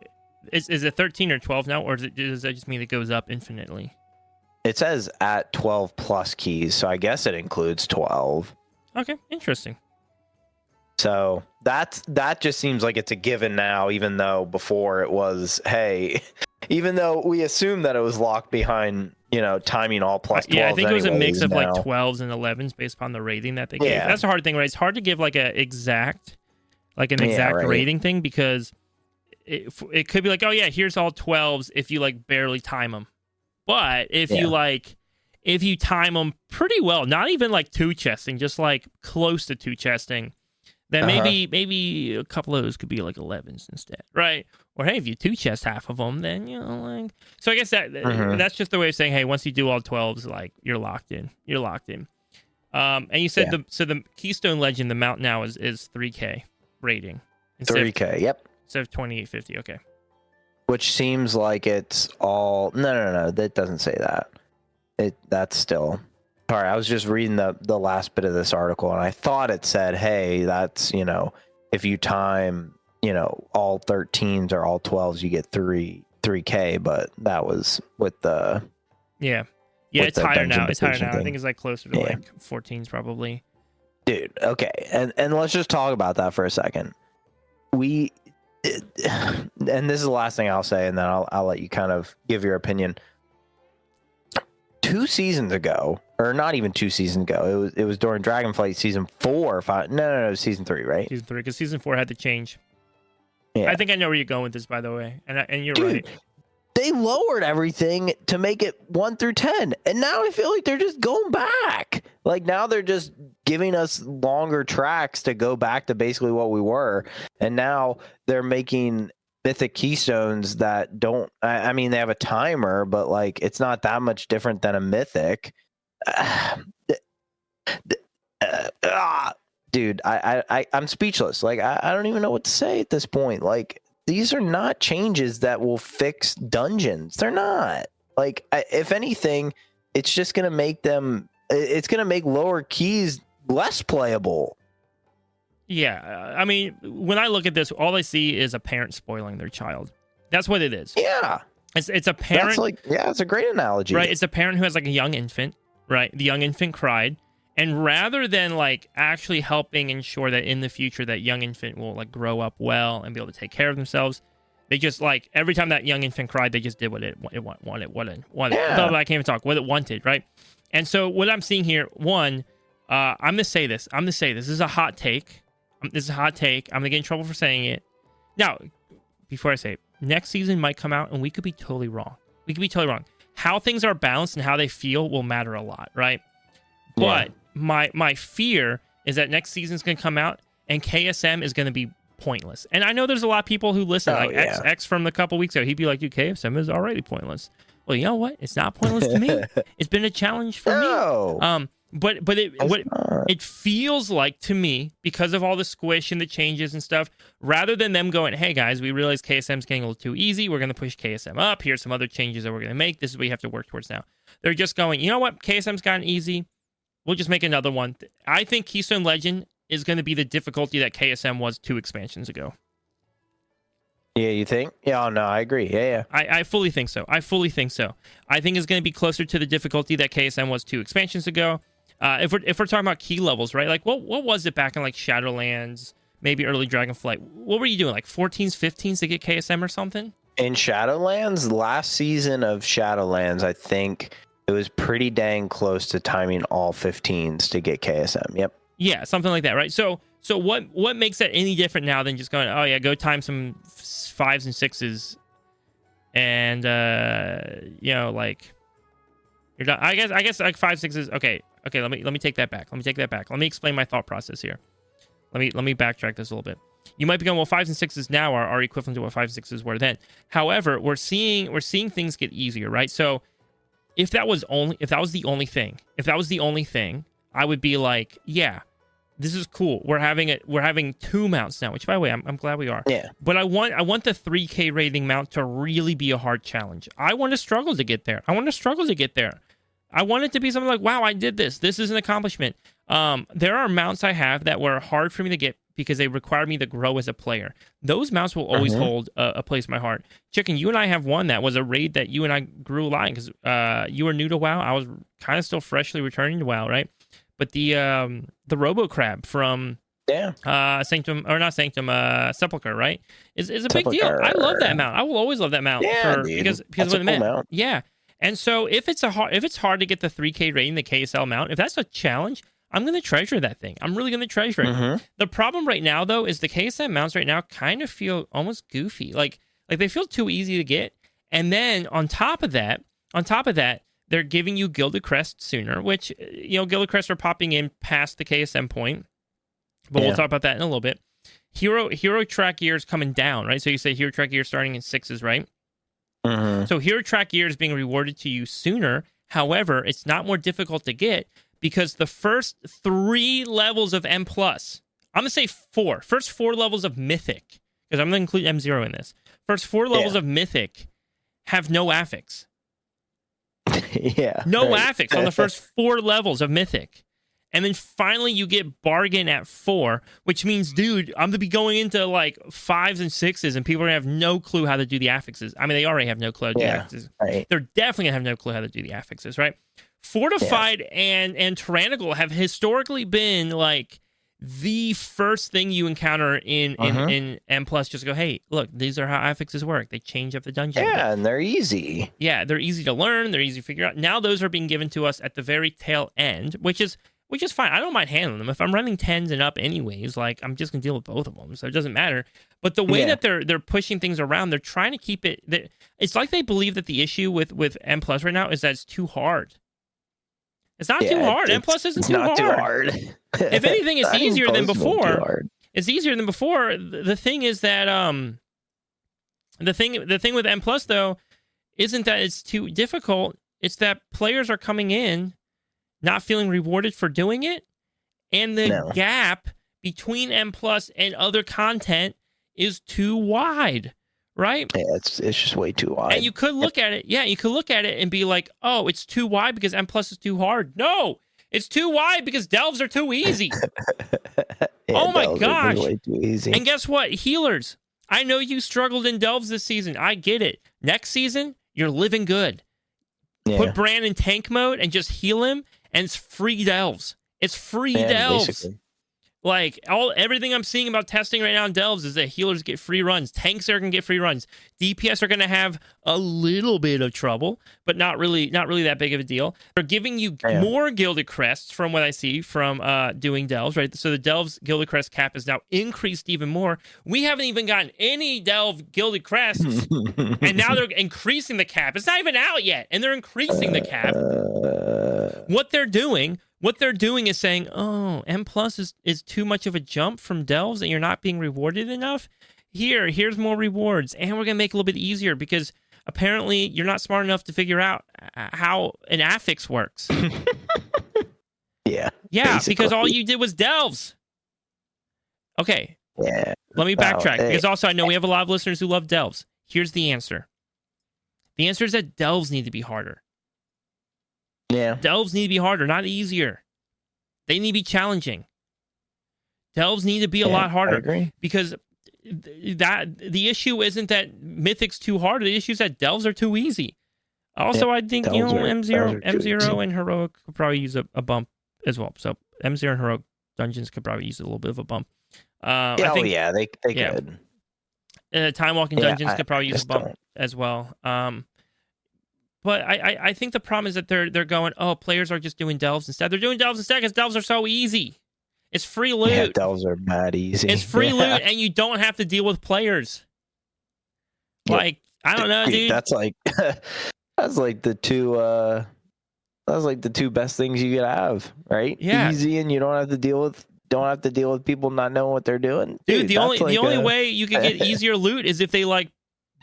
is it 13 or 12 now, or does that just mean it goes up infinitely? It says at 12 plus keys, so I guess it includes 12. Okay, interesting. So that just seems like it's a given now, even though before it was, hey, even though we assumed that it was locked behind, timing all plus 12s. Yeah, I think it was a mix of like 12s and 11s based upon the rating that they gave. That's the hard thing, right? It's hard to give like an exact rating thing, because it could be like, oh yeah, here's all 12s if you like barely time them. But if you time them pretty well, not even like two chesting, just like close to two chesting, then maybe a couple of those could be like 11s instead, right? Or hey, if you two chest half of them, then So I guess that's just the way of saying, hey, once you do all 12s, like you're locked in. And you said the Keystone Legend, the mount now is 3K rating. 3K, yep. Instead of 2850, okay. Which seems like it's all no, that doesn't say that. That's still. Sorry, I was just reading the last bit of this article, and I thought it said, hey, that's, if you time, all 13s or all 12s, you get 3K, but that was with the... Yeah, it's higher now. It's higher now. I think it's like closer to like 14s probably. Dude, okay, and let's just talk about that for a second. And this is the last thing I'll say, and then I'll let you kind of give your opinion. 2 seasons ago, or not even 2 seasons ago, it was during Dragonflight season 4 or 5. No, season 3, right? Season 3, because season 4 had to change. Yeah. I think I know where you're going with this, by the way, and you're Dude, right. They lowered everything to make it 1 through 10, and now I feel like they're just going back. Like now they're just giving us longer tracks to go back to basically what we were, and now they're making Mythic Keystones that don't. I mean, they have a timer, but like it's not that much different than a Mythic. Dude, I'm speechless. Like I don't even know what to say at this point. Like these are not changes that will fix dungeons. They're not. Like if anything, it's just gonna make them. It's gonna make lower keys less playable. Yeah, I mean, when I look at this, all I see is a parent spoiling their child. That's what it is. Yeah. It's a parent. That's like, yeah, it's a great analogy. Right. It's a parent who has like a young infant, right? The young infant cried. And rather than like actually helping ensure that in the future that young infant will like grow up well and be able to take care of themselves, they just like every time that young infant cried, they just did what it wanted. Yeah. I can't even talk. What it wanted, right? And so what I'm seeing here, one, I'm gonna say this. This is a hot take. I'm gonna get in trouble for saying it. Now, before I say it, next season might come out and we could be totally wrong. How things are balanced and how they feel will matter a lot, right? But my fear is that next season's going to come out and KSM is going to be pointless. And I know there's a lot of people who listen, X from a couple weeks ago. He'd be like, dude, KSM is already pointless. Well, you know what? It's not pointless to me. It's been a challenge for me. But it feels like to me, because of all the squish and the changes and stuff, rather than them going, hey guys, we realize KSM's getting a little too easy. We're going to push KSM up. Here's some other changes that we're going to make. This is what you have to work towards now. They're just going, you know what? KSM's gotten easy. We'll just make another one. I think Keystone Legend is going to be the difficulty that KSM was 2 expansions ago. Yeah, you think? Yeah, no, I agree. Yeah. I fully think so. I think it's going to be closer to the difficulty that KSM was 2 expansions ago. If we're talking about key levels, right? Like, what was it back in like Shadowlands, maybe early Dragonflight? What were you doing? Like 14s, 15s to get KSM or something? In Shadowlands, last season of Shadowlands, I think it was pretty dang close to timing all 15s to get KSM. Yep. Yeah, something like that, right? So what makes that any different now than just going, oh yeah, go time some 5s and 6s, and like you're done. I guess like 5, 6s. Okay. Let me take that back. Let me explain my thought process here. Let me backtrack this a little bit. You might be going, well, 5s and 6s now are equivalent to what 5s and 6s were then. However, we're seeing things get easier, right? So if that was the only thing, I would be like, yeah, this is cool. We're having 2 mounts now, which by the way, I'm glad we are. Yeah. But I want the 3K rating mount to really be a hard challenge. I want to struggle to get there. I want it to be something like, wow, I did this. This is an accomplishment. There are mounts I have that were hard for me to get because they require me to grow as a player. Those mounts will always hold a place in my heart. Chicken, you and I have one that was a raid that you and I grew a lot because you were new to WoW. I was kind of still freshly returning to WoW, right? But the Robo Crab from Sanctum, or not Sanctum, Sepulchre, right? Is a big deal. I love that mount. I will always love that mount because of the mount. Yeah. And so if it's hard to get the 3K rating, the KSL mount, if that's a challenge, I'm going to treasure that thing. I'm really going to treasure it. The problem right now, though, is the KSM mounts right now kind of feel almost goofy. Like they feel too easy to get. And then on top of that, they're giving you Gilded Crest sooner, which, Gilded Crests are popping in past the KSM point. But we'll talk about that in a little bit. Hero track gear is coming down, right? So you say hero track gear starting in 6s, right? So hero track gear is being rewarded to you sooner. However, it's not more difficult to get because the first 3 levels of M+, I'm going to say 4. First 4 levels of Mythic, because I'm going to include M0 in this. First 4 levels of Mythic have no affix. No affix on the first 4 levels of Mythic. And then finally you get Bargain at 4, which means, dude, I'm going to be going into like 5s and 6s and people are going to have no clue how to do the affixes. I mean, they already have no clue how to do the affixes. Right. They're definitely going to have no clue how to do the affixes, right? Fortified and Tyrannical have historically been like the first thing you encounter in M+. Just go, hey, look, these are how affixes work. They change up the dungeon. Yeah, and they're easy. Yeah, they're easy to learn. They're easy to figure out. Now those are being given to us at the very tail end, which is fine. I don't mind handling them. If I'm running 10s and up anyways, like I'm just gonna deal with both of them, so it doesn't matter. But the way that they're pushing things around, they're trying to keep it. It's like they believe that the issue with M+ right now is that it's too hard. It's not too hard. M+ isn't too hard. If anything, it's easier than before. It's easier than before. The thing is that the thing with M+ though isn't that it's too difficult. It's that players are coming in not feeling rewarded for doing it, and the gap between M+ and other content is too wide, right? Yeah, it's just way too wide. And you could look at it, you could look at it and be like, oh, it's too wide because M+ is too hard. No, it's too wide because delves are too easy. Oh my gosh. Way too easy. And guess what? Healers, I know you struggled in delves this season. I get it. Next season, You're living good. Yeah. Put Bran in tank mode and just heal him, and it's free delves. It's free delves. Basically. Like everything I'm seeing about testing right now in delves is that healers get free runs, tanks are gonna get free runs, DPS are gonna have a little bit of trouble, but not really that big of a deal. They're giving you more gilded crests from what I see from doing delves, right? So the delves gilded crest cap is now increased even more. We haven't even gotten any delve gilded crests, and now they're increasing the cap. It's not even out yet, and they're increasing the cap. What they're doing is saying, oh, M plus is too much of a jump from delves and you're not being rewarded enough. Here's more rewards. And we're going to make it a little bit easier because apparently you're not smart enough to figure out how an affix works. Yeah. Yeah, basically. because all you did was delves. Okay. Yeah. Let me backtrack because also I know we have a lot of listeners who love delves. Here's the answer. The answer is that delves need to be harder. Yeah. Delves need to be harder, not easier. They need to be challenging. Delves need to be a lot harder. I agree. Because the issue isn't that Mythic's too hard. The issue is that delves are too easy. Also, I think M0 and Heroic could probably use a bump as well. So M0 and Heroic dungeons could probably use a little bit of a bump. I think, they could. Time walking dungeons could probably use a bump as well. But I think the problem is that they're going, oh, players are just doing delves instead. They're doing delves instead because delves are so easy. It's free loot. Yeah, delves are mad easy. It's free loot, and you don't have to deal with players. Like, I don't know, dude. That's like the two best things you could have, right? Yeah. Easy, and you don't have to deal with people not knowing what they're doing. Dude, the only way you can get easier loot is if they like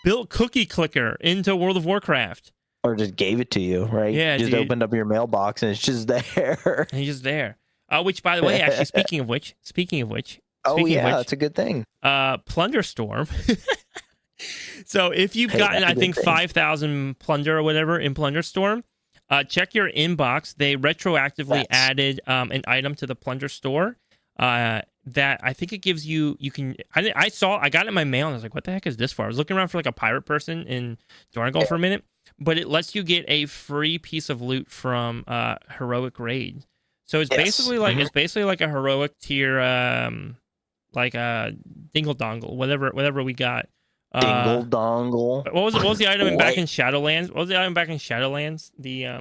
built Cookie Clicker into World of Warcraft. Or just gave it to you, right? Yeah, just opened up your mailbox and it's just there. And he's just there. Which, by the way, actually, speaking of which, that's a good thing. Plunder Storm. So if you've gotten, I think, 5,000 plunder or whatever in Plunder Storm, check your inbox. They retroactively added an item to the Plunder store that I think it gives you. You can. I got it in my mail and I was like, "What the heck is this for?" I was looking around for like a pirate person in Donegal for a minute. But it lets you get a free piece of loot from Heroic Raid. So it's basically like a heroic tier, like a dingle dongle, whatever we got. Dingle dongle. What was the item back in Shadowlands? What was the item back in Shadowlands? The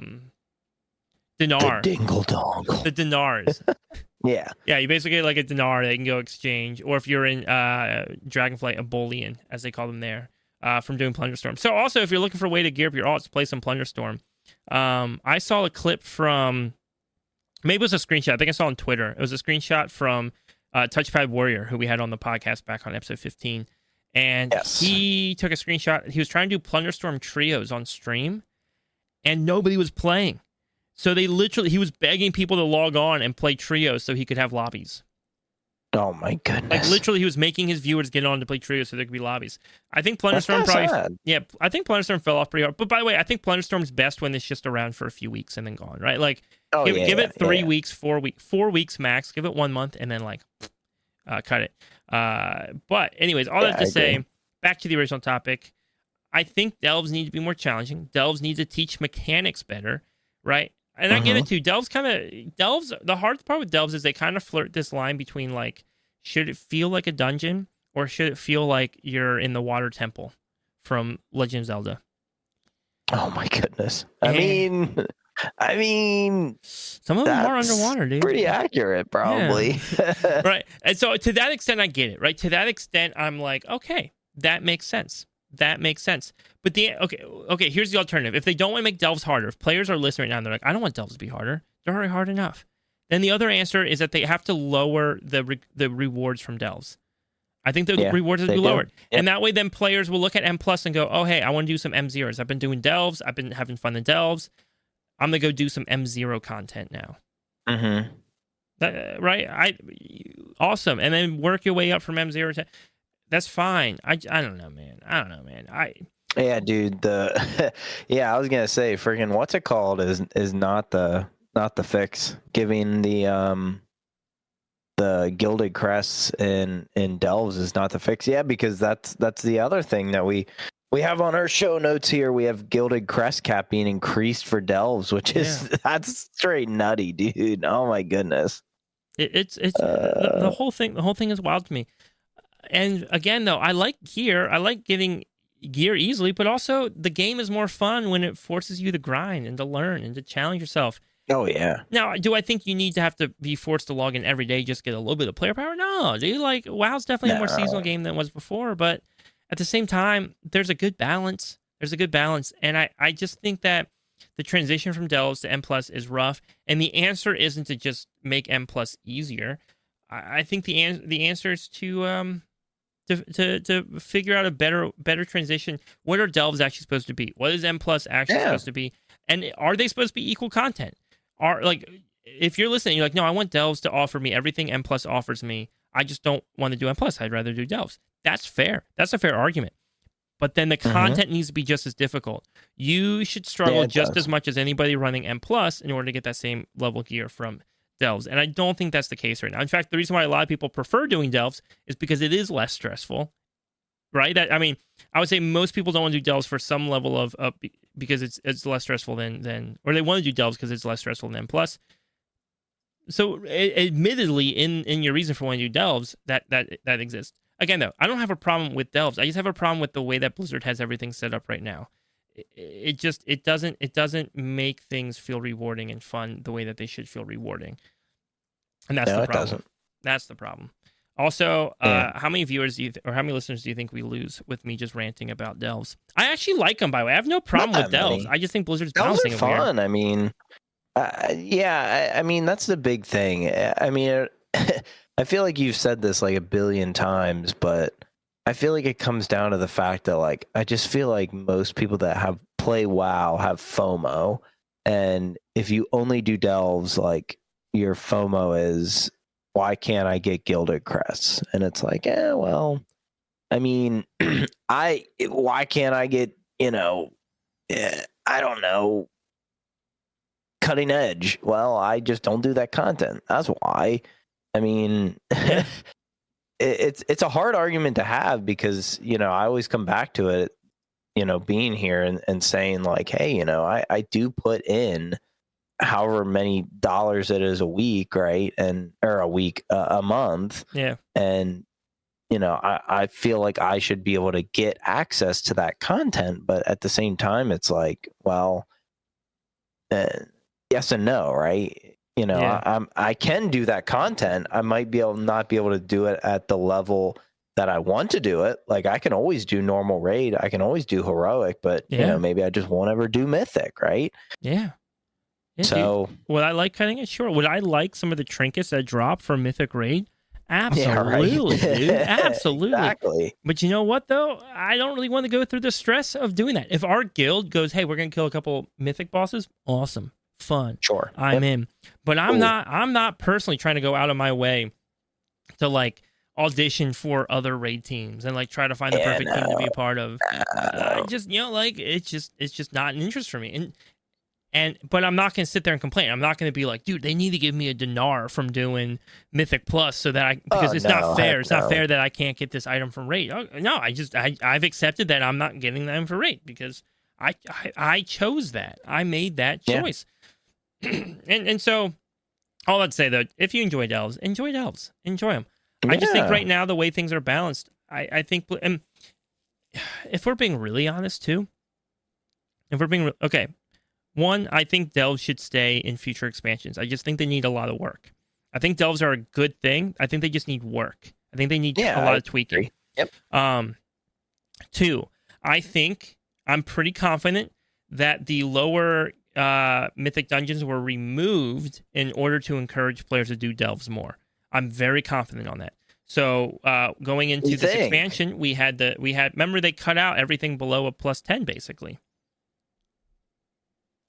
dinar. The dingle dongle. The dinars. Yeah. Yeah, you basically get like a dinar that you can go exchange, or if you're in Dragonflight, a bullion, as they call them there. From doing Plunder Storm. So also, if you're looking for a way to gear up your alts, play some Plunder Storm. I saw a clip from, maybe it was a screenshot. I think I saw on Twitter. It was a screenshot from Touchpad Warrior, who we had on the podcast back on episode 15. And he took a screenshot. He was trying to do Plunder Storm trios on stream, and nobody was playing. So he was begging people to log on and play trios so he could have lobbies. Oh my goodness! Like literally, he was making his viewers get on to play trios so there could be lobbies. I think Plunder Storm I think Plunder Storm fell off pretty hard. But by the way, I think Plunder Storm's best when it's just around for a few weeks and then gone. Right? Like, give it 3 weeks, 4 weeks max. Give it 1 month and then like cut it. But anyways, all that to say, back to the original topic. I think delves need to be more challenging. Delves need to teach mechanics better, right? And I get it too. Delves, the hard part with delves is they kind of flirt this line between like, should it feel like a dungeon or should it feel like you're in the water temple from Legend of Zelda? Oh my goodness. I mean, some of them are underwater, dude. Pretty accurate, probably. Yeah. Right. And so to that extent, I get it, right? To that extent, I'm like, okay, that makes sense. But okay, here's the alternative. If they don't want to make delves harder, if players are listening right now and they're like, I don't want delves to be harder. They're already hard enough. Then the other answer is that they have to lower the rewards from delves. I think the rewards will be lowered. Yep. And that way then players will look at M+ and go, oh, hey, I want to do some M0s. I've been doing delves. I've been having fun in delves. I'm going to go do some M0 content now. Mm-hmm. Right? Awesome. And then work your way up from M0 to... That's fine. I don't know, man. Yeah, dude. I was gonna say, freaking, what's it called? Is not the fix. Giving the gilded crests in delves is not the fix. Yeah, because that's the other thing that we We have on our show notes here, we have Gilded Crest Cap being increased for Delves, which is that's straight nutty, dude. Oh my goodness. It's the whole thing. The whole thing is wild to me. And again, though, I like gear. I like getting gear easily, but also the game is more fun when it forces you to grind and to learn and to challenge yourself. Oh yeah. Now, do I think you need to have to be forced to log in every day just to get a little bit of player power? No, dude. Like WoW's definitely a more seasonal game than it was before, but at the same time, there's a good balance. And I just think that the transition from Delves to M Plus is rough, and the answer isn't to just make M Plus easier. I think the answer is to figure out a better transition. What are Delves actually supposed to be? What is M Plus actually supposed to be? And are they supposed to be equal content? If you're listening, you're like, no, I want Delves to offer me everything M Plus offers me. I just don't want to do M Plus. I'd rather do Delves. That's fair. That's a fair argument. But then the content needs to be just as difficult. You should struggle just as much as anybody running M Plus in order to get that same level gear from Delves. And I don't think that's the case right now. In fact, the reason why a lot of people prefer doing Delves is because it is less stressful, right? I would say most people don't want to do Delves for some level of because it's less stressful than or they want to do Delves because it's less stressful than M Plus. So admittedly, in your reason for wanting to do Delves, that exists. Again, though, I don't have a problem with Delves. I just have a problem with the way that Blizzard has everything set up right now. It doesn't make things feel rewarding and fun the way that they should feel rewarding, and that's the problem. It doesn't. That's the problem. Also, how many viewers or how many listeners do you think we lose with me just ranting about Delves? I actually like them, by the way. I have no problem with Delves. I just think Blizzard's balancing it weird. Delves are fun. I mean, I mean that's the big thing. I mean. I feel like you've said this like a billion times, but I feel like it comes down to the fact that like I just feel like most people that play WoW have FOMO, and if you only do Delves, like your FOMO is why can't I get Gilded Crests? And it's like, well, I mean, why can't I get I don't know, Cutting Edge? Well, I just don't do that content. That's why. I mean, it's a hard argument to have because, I always come back to it, being here and saying like, hey, I do put in however many dollars it is a week, right? Or a month. Yeah. And, I feel like I should be able to get access to that content. But at the same time, it's like, well, yes and no, right? I can do that content. I might not be able to do it at the level that I want to do it. Like I can always do normal raid. I can always do heroic, but maybe I just won't ever do mythic, right? Yeah. So dude, would I like cutting it? Sure. Would I like some of the trinkets that drop from mythic raid? Absolutely, dude. Absolutely. Exactly. But you know what though? I don't really want to go through the stress of doing that. If our guild goes, hey, we're gonna kill a couple mythic bosses, awesome. Fun. Sure. I'm in. But I'm not personally trying to go out of my way to like audition for other raid teams and like try to find the perfect team to be a part of. It's just not an interest for me. But I'm not going to sit there and complain. I'm not going to be like, dude, they need to give me a dinar from doing Mythic Plus so that because it's not fair. It's not fair that I can't get this item from raid. No, I've accepted that I'm not getting them for raid because I chose that. I made that choice. and so all I'd say though, if you enjoy Delves, enjoy them. I just think right now the way things are balanced, I think, and if we're being really honest too, one, I think Delves should stay in future expansions. I just think they need a lot of work. I think Delves are a good thing. I think they just need work. I think they need a lot of tweaking. Yep. Two, I think I'm pretty confident that the lower mythic dungeons were removed in order to encourage players to do Delves more. I'm very confident on that. So going into this expansion, we had remember they cut out everything below a +10 basically.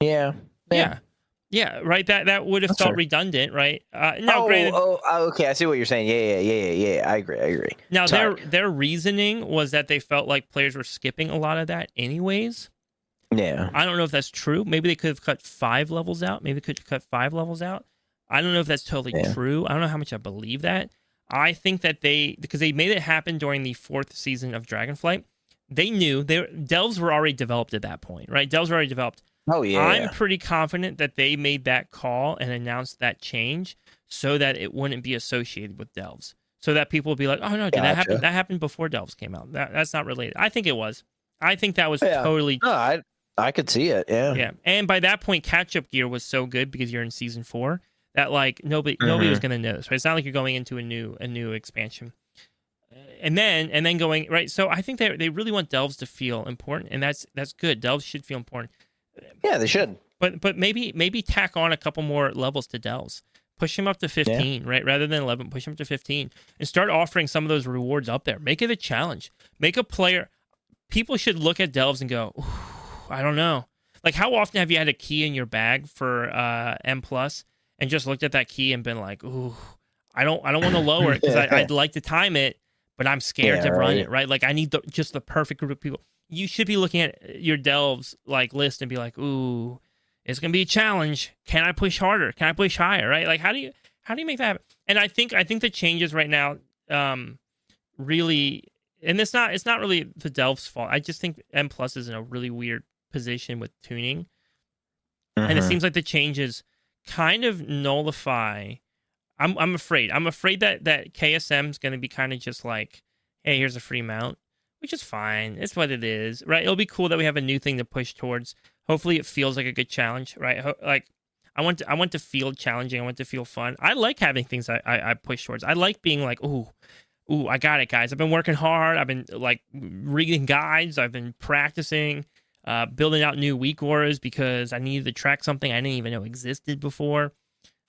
Yeah. Right. That would have felt redundant, right? Granted, okay. I see what you're saying. Yeah. I agree. Now their reasoning was that they felt like players were skipping a lot of that anyways. Yeah. I don't know if that's true. Maybe they could have cut 5 levels out. I don't know if that's totally true. I don't know how much I believe that. I think that because they made it happen during the 4th season of Dragonflight, they knew delves were already developed at that point, right? Delves were already developed. Oh yeah. I'm pretty confident that they made that call and announced that change so that it wouldn't be associated with delves, so that people would be like, "Oh no, did that happen? That happened before delves came out. That's not related." I think it was. I think that was totally. No, I could see it. Yeah. Yeah, and by that point, catch-up gear was so good because you're in season 4 that like nobody was going to notice. Right? It's not like you're going into a new expansion. And then going right. So I think they really want delves to feel important, and that's good. Delves should feel important. Yeah, they should. But maybe tack on a couple more levels to delves. Push them up to 15, right? Rather than 11, push them to 15, and start offering some of those rewards up there. Make it a challenge. Make a player. People should look at delves and go, I don't know. Like, how often have you had a key in your bag for M plus and just looked at that key and been like, ooh, I don't want to lower it because I'd like to time it, but I'm scared to run it, right? Like, I need just the perfect group of people. You should be looking at your delves like list and be like, ooh, it's gonna be a challenge. Can I push harder? Can I push higher? Right? Like, how do you make that happen? And I think the changes right now, really, and it's not really the delves' fault. I just think M plus is in a really weird position with tuning, and it seems like the changes kind of nullify. I'm afraid that KSM is going to be kind of just like, hey, here's a free mount, which is fine. It's what it is, right? It'll be cool that we have a new thing to push towards. Hopefully, it feels like a good challenge, right? Like, I want to feel challenging. I want to feel fun. I like having things I push towards. I like being like, ooh, I got it, guys. I've been working hard. I've been like reading guides. I've been practicing, building out new weak auras because I needed to track something I didn't even know existed before.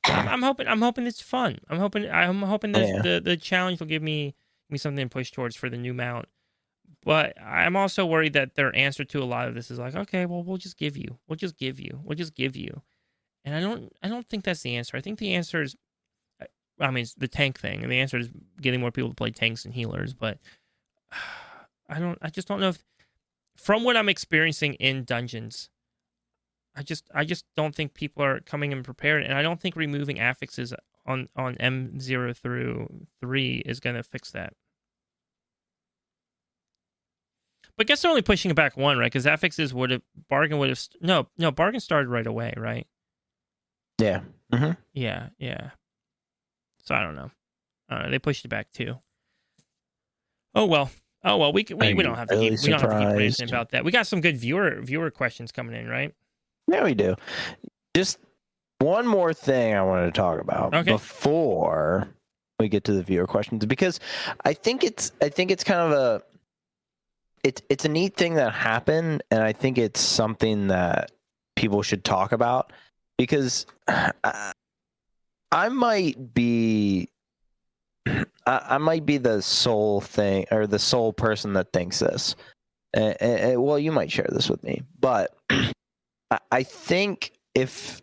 I'm hoping it's fun. I'm hoping the challenge will give me something to push towards for the new mount. But I'm also worried that their answer to a lot of this is like, okay, well, we'll just give you. And I don't think that's the answer. I think the answer is, I mean, it's the tank thing, and the answer is getting more people to play tanks and healers. But I just don't know if, from what I'm experiencing in dungeons, I just don't think people are coming in prepared, and I don't think removing affixes on M0 through 3 is going to fix that. But I guess they're only pushing it back 1, right? Because affixes Bargain started right away, right? Yeah. Mm-hmm. Yeah. So I don't know. They pushed it back too. Oh well. We don't have to keep ranting about that. We got some good viewer questions coming in, right? Yeah, we do. Just one more thing I wanted to talk about before we get to the viewer questions, because I think it's kind of it's a neat thing that happened, and I think it's something that people should talk about, because I might be the sole thing, or the sole person that thinks this. Well, you might share this with me, but I think if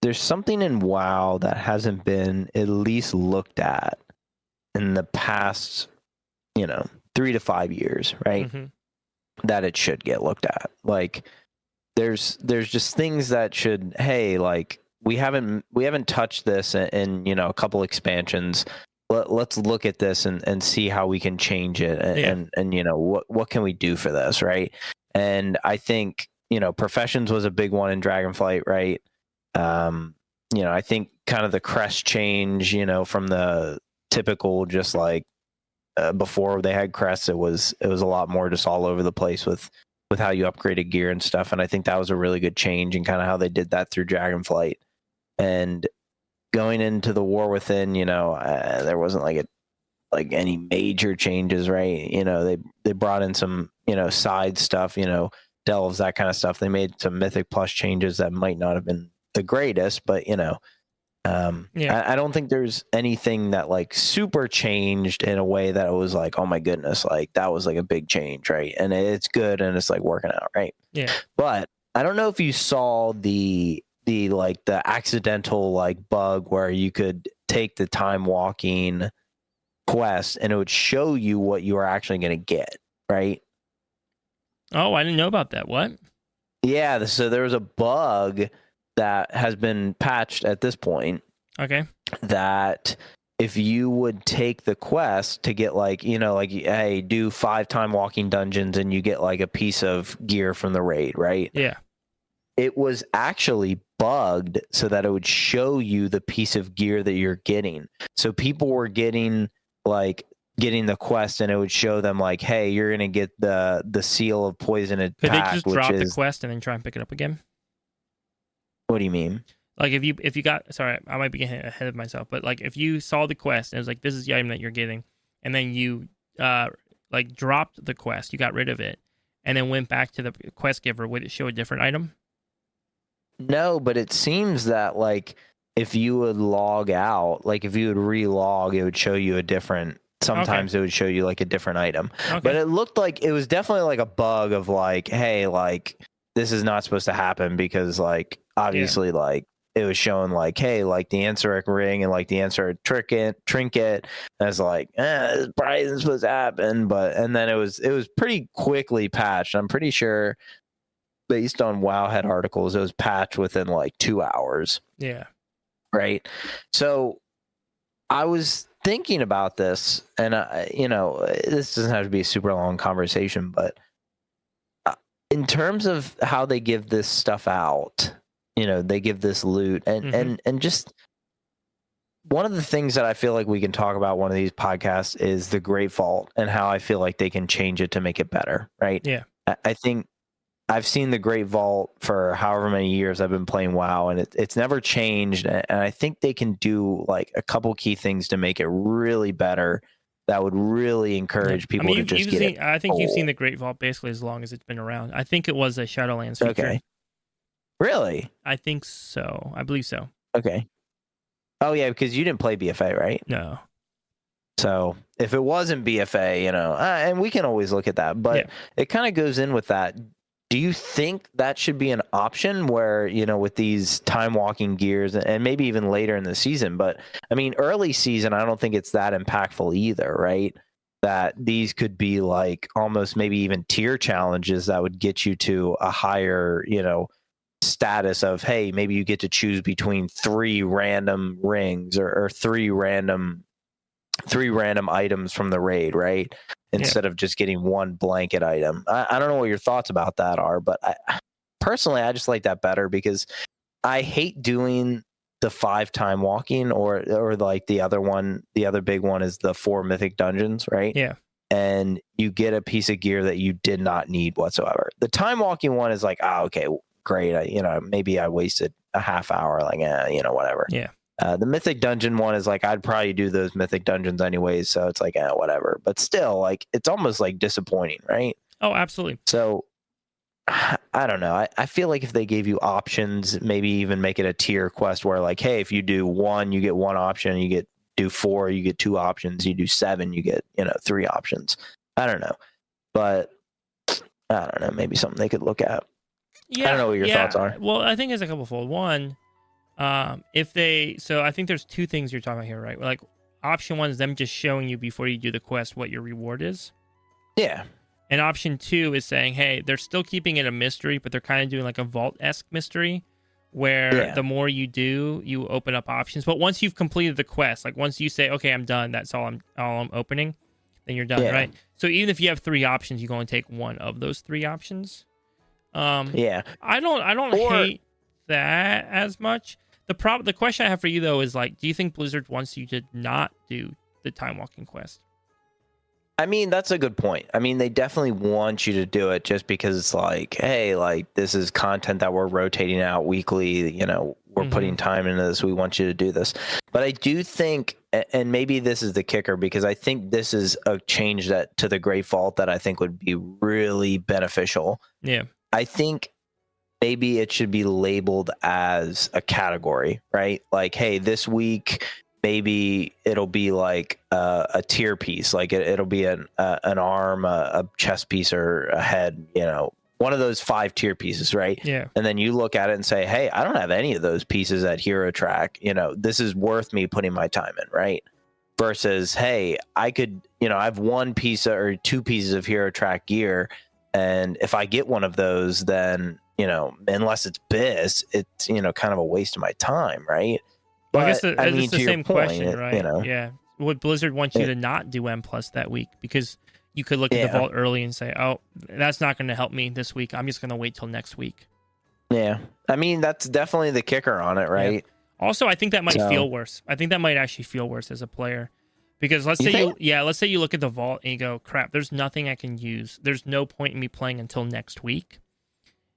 there's something in WoW that hasn't been at least looked at in the past, 3 to 5 years, right? Mm-hmm. That it should get looked at. Like, there's just things that should, hey, like, we haven't touched this in a couple expansions. Let's look at this and see how we can change it, and what can we do for this, right? And I think Professions was a big one in Dragonflight, right? I think kind of the crest change, from the typical, just like before they had crests, it was a lot more just all over the place with how you upgraded gear and stuff. And I think that was a really good change in kind of how they did that through Dragonflight. And going into the War Within, there wasn't like any major changes, right? They brought in some, side stuff, delves, that kind of stuff. They made some Mythic Plus changes that might not have been the greatest, but I don't think there's anything that like super changed in a way that it was like, oh my goodness, like that was like a big change, right? And it's good and it's like working out, right? Yeah. But I don't know if you saw the accidental like bug where you could take the time walking quest and it would show you what you are actually going to get, right? Oh, I didn't know about that. What? Yeah, so there was a bug that has been patched at this point. Okay. That if you would take the quest to get like, like, hey, do 5 time walking dungeons and you get like a piece of gear from the raid, right? Yeah. It was actually bugged so that it would show you the piece of gear that you're getting. So people were getting the quest and it would show them like, hey, you're going to get the seal of poison attack. Could they just drop the is, quest and then try and pick it up again? what do you mean? Like if you got, sorry, I might be getting ahead of myself, but like if you saw the quest and it was like, this is the item that you're getting, and then you like dropped the quest, you got rid of it, and then went back to the quest giver, would it show a different item? No, but it seems that like if you would log out, like if you would re-log, it would show you a different. Sometimes it would show you like a different item. Okay. But it looked like it was definitely like a bug of like, hey, like this is not supposed to happen because like obviously like it was showing like, hey, like the Anseric ring and like the Anseric trinket. And it's like, this probably isn't supposed to happen. And then it was pretty quickly patched. I'm pretty sure based on Wowhead articles, it was patched within like 2 hours. Yeah. Right. So I was thinking about this, and this doesn't have to be a super long conversation, but in terms of how they give this stuff out, they give this loot and just one of the things that I feel like we can talk about one of these podcasts is the Great Vault and how I feel like they can change it to make it better. Right. Yeah. I think I've seen the Great Vault for however many years I've been playing WoW, and it's never changed. And I think they can do like a couple key things to make it really better. That would really encourage people to just get it. I think you've seen the Great Vault basically as long as it's been around. I think it was a Shadowlands feature. Okay. Really? I think so. I believe so. Okay. Oh yeah, because you didn't play BFA, right? No. So if it wasn't BFA, and we can always look at that, but it kind of goes in with that. Do you think that should be an option where, with these time walking gears and maybe even later in the season? But I mean, early season, I don't think it's that impactful either, right? That these could be like almost maybe even tier challenges that would get you to a higher, status of, hey, maybe you get to choose between 3 random rings or 3 random items from the raid, right? Instead of just getting one blanket item. I don't know what your thoughts about that are, but personally, I just like that better because I hate doing the 5 time walking or like the other big one is the 4 mythic dungeons, right? Yeah. And you get a piece of gear that you did not need whatsoever. The time walking one is like, okay, great. Maybe I wasted a half hour, like, whatever. Yeah. The mythic dungeon one is like, I'd probably do those mythic dungeons anyways. So it's like, whatever, but still like, it's almost like disappointing. Right. Oh, absolutely. So I don't know. I feel like if they gave you options, maybe even make it a tier quest where like, hey, if you do 1, you get 1 option, do 4, you get 2 options, you do 7, you get, 3 options. I don't know, but I don't know, maybe something they could look at. Yeah. I don't know what your thoughts are. Well, I think it's a couple fold. One, so I think there's 2 things you're talking about here, right? Like option 1 is them just showing you before you do the quest what your reward is. Yeah. And option 2 is saying, hey, they're still keeping it a mystery, but they're kind of doing like a vault-esque mystery where the more you do, you open up options. But once you've completed the quest, like once you say, okay, I'm done, that's all I'm opening, then you're done, right? So even if you have 3 options, you go and take one of those 3 options. I don't hate that as much. The question I have for you though is like, do you think Blizzard wants you to not do the time walking quest? I mean, that's a good point. I mean, they definitely want you to do it just because it's like, hey, like this is content that we're rotating out weekly. We're putting time into this. We want you to do this. But I do think, and maybe this is the kicker, because I think this is a change to the Great Vault that I think would be really beneficial. Yeah. I think maybe it should be labeled as a category, right? Like, hey, this week, maybe it'll be like a tier piece, like it'll be an arm, a chest piece, or a head, one of those 5 tier pieces, right? Yeah. And then you look at it and say, hey, I don't have any of those pieces at Hero Track. This is worth me putting my time in, right? Versus, hey, I could, I have 1 piece or 2 pieces of Hero Track gear, and if I get one of those, then unless it's BIS, it's kind of a waste of my time, right? Well, I But guess it's the same question, right? Yeah. Would Blizzard want you to not do M plus that week? Because you could look at the vault early and say, oh, that's not going to help me this week. I'm just going to wait till next week. Yeah. I mean, that's definitely the kicker on it, right? Yeah. Also, I think that might feel worse. I think that might actually feel worse as a player. Because let's say you look at the vault and you go, crap, there's nothing I can use. There's no point in me playing until next week.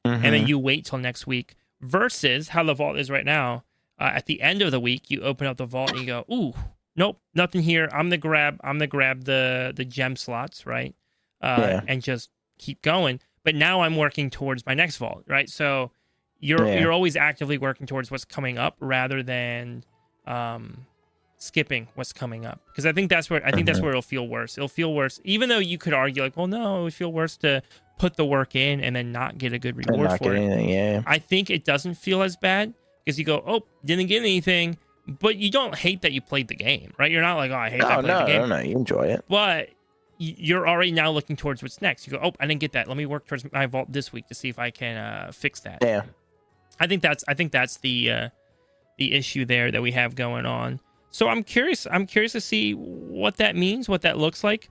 And then you wait till next week versus how the vault is right now. At the end of the week, you open up the vault and you go, ooh, nope, nothing here. I'm gonna grab the gem slots, right? And just keep going. But now I'm working towards my next vault, right? So you're always actively working towards what's coming up rather than skipping what's coming up. Because I think that's where it'll feel worse. It'll feel worse, even though you could argue like, well, no, it would feel worse to put the work in and then not get a good reward for it. I think it doesn't feel as bad because you go, oh, didn't get anything, but you don't hate that you played the game, right? You're not like, oh, I hate that I played the game. No, you enjoy it. But you're already now looking towards what's next. You go, oh, I didn't get that. Let me work towards my vault this week to see if I can fix that. Yeah. I think that's the issue there that we have going on. So I'm curious to see what that means, what that looks like.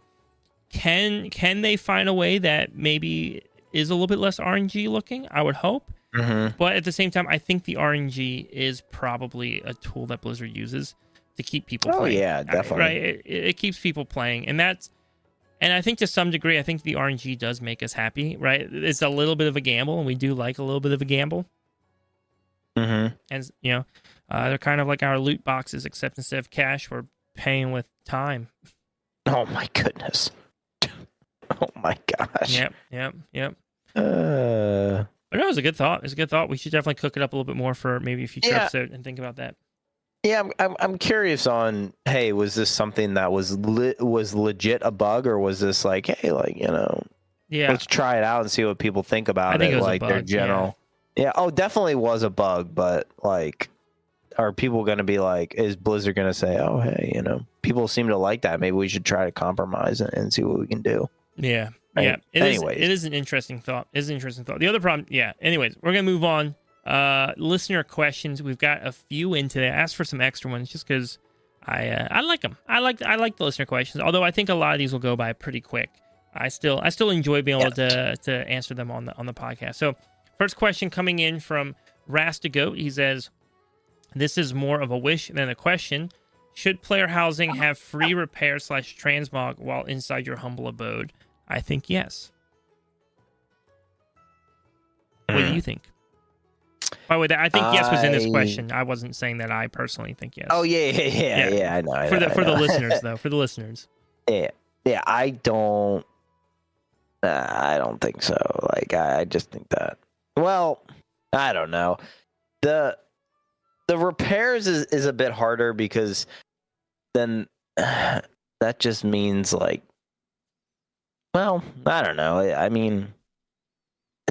Can they find a way that maybe is a little bit less RNG looking? I would hope. But at the same time, I think the RNG is probably a tool that Blizzard uses to keep people playing. Oh yeah, definitely. Right? It keeps people playing, and I think to some degree, I think the RNG does make us happy, right? It's a little bit of a gamble, and we do like a little bit of a gamble. And they're kind of like our loot boxes, except instead of cash, we're paying with time. Oh my goodness. Oh my gosh. Yep. But no, it was a good thought. It's a good thought. We should definitely cook it up a little bit more for maybe a future episode and think about that. Yeah, I'm curious on, hey, was this something that was legit a bug, or was this like, hey, like, let's try it out and see what people think about it. Like their general. Yeah. Oh, definitely was a bug, but like, are people going to be like, is Blizzard going to say, oh, hey, people seem to like that. Maybe we should try to compromise and see what we can do. Yeah. Yeah. It is an interesting thought. The other problem, anyways, we're going to move on. Listener questions. We've got a few in today. I asked for some extra ones just because I like them. I like the listener questions, although I think a lot of these will go by pretty quick. I still enjoy being able to answer them on the podcast. So first question coming in from Rastagoat. He says, this is more of a wish than a question. Should player housing have free repair / transmog while inside your humble abode? I think yes. What do you think? By the way, I think yes was in this question. I wasn't saying that I personally think yes. Oh yeah. I know. For the listeners though, for the listeners. Yeah. I don't think so. Like I just think that. Well, I don't know. The repairs is a bit harder because then that just means like, well, I don't know. I mean,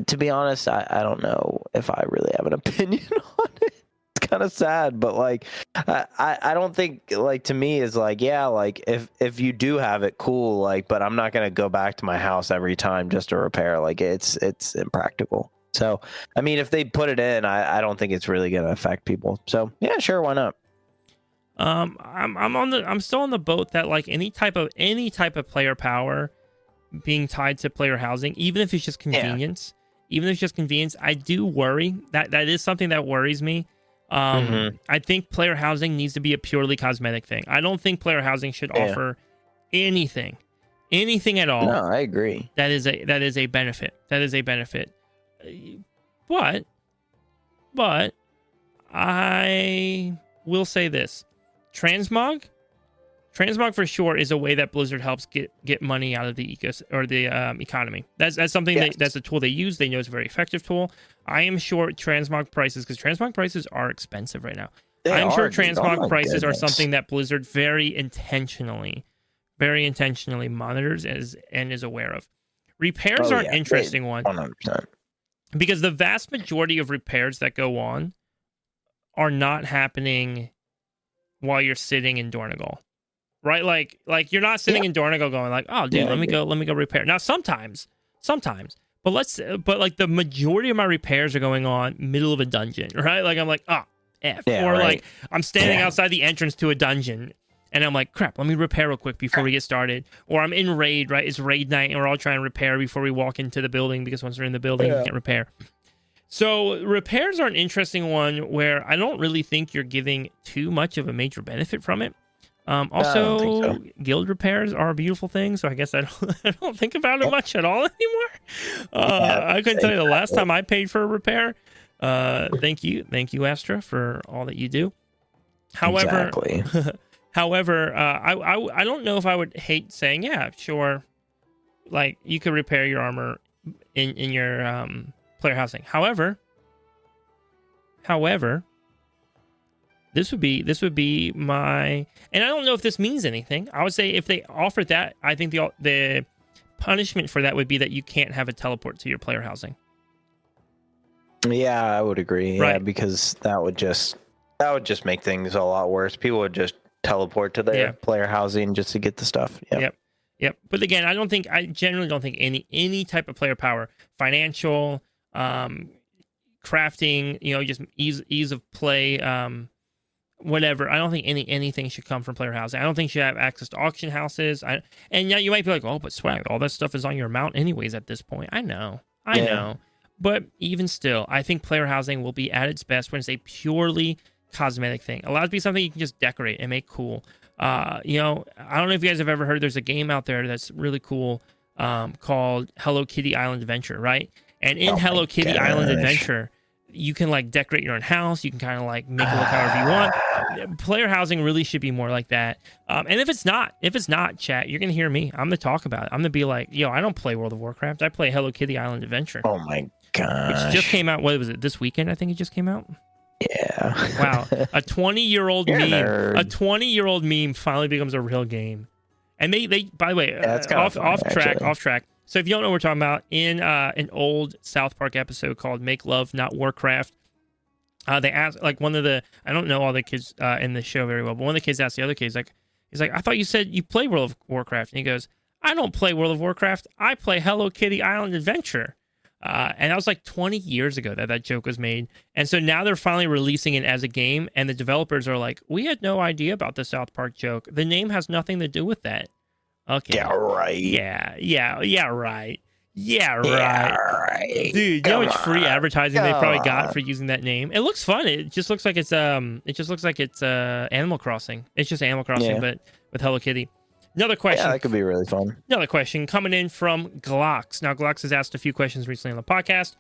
to be honest, I don't know if I really have an opinion on it. It's kind of sad, but like, I don't think, like, to me is like, yeah, like if you do have it, cool, like, but I'm not gonna go back to my house every time just to repair. Like, it's impractical. So, I mean, if they put it in, I don't think it's really gonna affect people. So, yeah, sure, why not? I'm still on the boat that like any type of player power being tied to player housing, even if it's just convenience. I do worry that is something that worries me. I think player housing needs to be a purely cosmetic thing. I don't think player housing should offer anything at all. No, I agree. That is a benefit. But I will say this: transmog for sure is a way that Blizzard helps get money out of the economy. That's something that's a tool they use. They know it's a very effective tool. I am sure transmog prices, because transmog prices are expensive right now. I'm sure transmog prices are something that Blizzard very intentionally monitors and is aware of. Repairs are an interesting one. 100%. Because the vast majority of repairs that go on are not happening while you're sitting in Dornegal. Right, like you're not sitting in Dornegal going like, oh, dude, let me go repair. Now, sometimes, but like the majority of my repairs are going on middle of a dungeon, right? Like I'm like, F. Yeah, Or right. like I'm standing outside the entrance to a dungeon and I'm like, crap, let me repair real quick before we get started. Or I'm in raid, right? It's raid night and we're all trying to repair before we walk into the building because once we're in the building, you can't repair. So repairs are an interesting one where I don't really think you're giving too much of a major benefit from it. Also, don't think guild repairs are a beautiful thing, so I guess I don't think about it much at all anymore. I couldn't tell you the last time I paid for a repair. Thank you, Astra, for all that you do. However, I don't know if I would hate saying, yeah, sure, like you could repair your armor in your player housing. However, this would be my, and I don't know if this means anything. I would say if they offered that, I think the punishment for that would be that you can't have a teleport to your player housing. Yeah, I would agree. Right. Yeah, because that would just make things a lot worse. People would just teleport to their player housing just to get the stuff. Yep. But again, I generally don't think any type of player power, financial, crafting, just ease of play, whatever. I don't think anything should come from player housing. I don't think you should have access to auction houses. And yeah, you might be like, oh, but swag, all that stuff is on your mount anyways at this point. I know. But even still, I think player housing will be at its best when it's a purely cosmetic thing. Allows to be something you can just decorate and make cool. I don't know if you guys have ever heard, there's a game out there that's really cool called Hello Kitty Island Adventure, right? And in Hello Kitty Island Adventure, you can like decorate your own house. You can kind of like make it look however you want. Player housing really should be more like that. And if it's not, chat, you're gonna hear me. I'm gonna talk about it. I'm gonna be like, yo, I don't play World of Warcraft. I play Hello Kitty Island Adventure. Oh my gosh. Which just came out. What was it? This weekend, I think it just came out. Yeah. Wow. A 20-year-old meme. A 20-year-old meme finally becomes a real game. And they by the way, off track. So if you don't know what we're talking about, in an old South Park episode called Make Love, Not Warcraft, they asked, like, one of the, I don't know all the kids in the show very well, but one of the kids asked the other kids, he's like, I thought you said you play World of Warcraft. And he goes, I don't play World of Warcraft. I play Hello Kitty Island Adventure. And that was like 20 years ago that joke was made. And so now they're finally releasing it as a game, and the developers are like, we had no idea about the South Park joke. The name has nothing to do with that. Okay. Yeah, right. Yeah, right. Dude, you know how much free advertising they probably got for using that name? It looks fun. It just looks like it's Animal Crossing. It's just Animal Crossing, but with Hello Kitty. Another question. Yeah, that could be really fun. Another question coming in from Glocks. Now, Glocks has asked a few questions recently on the podcast.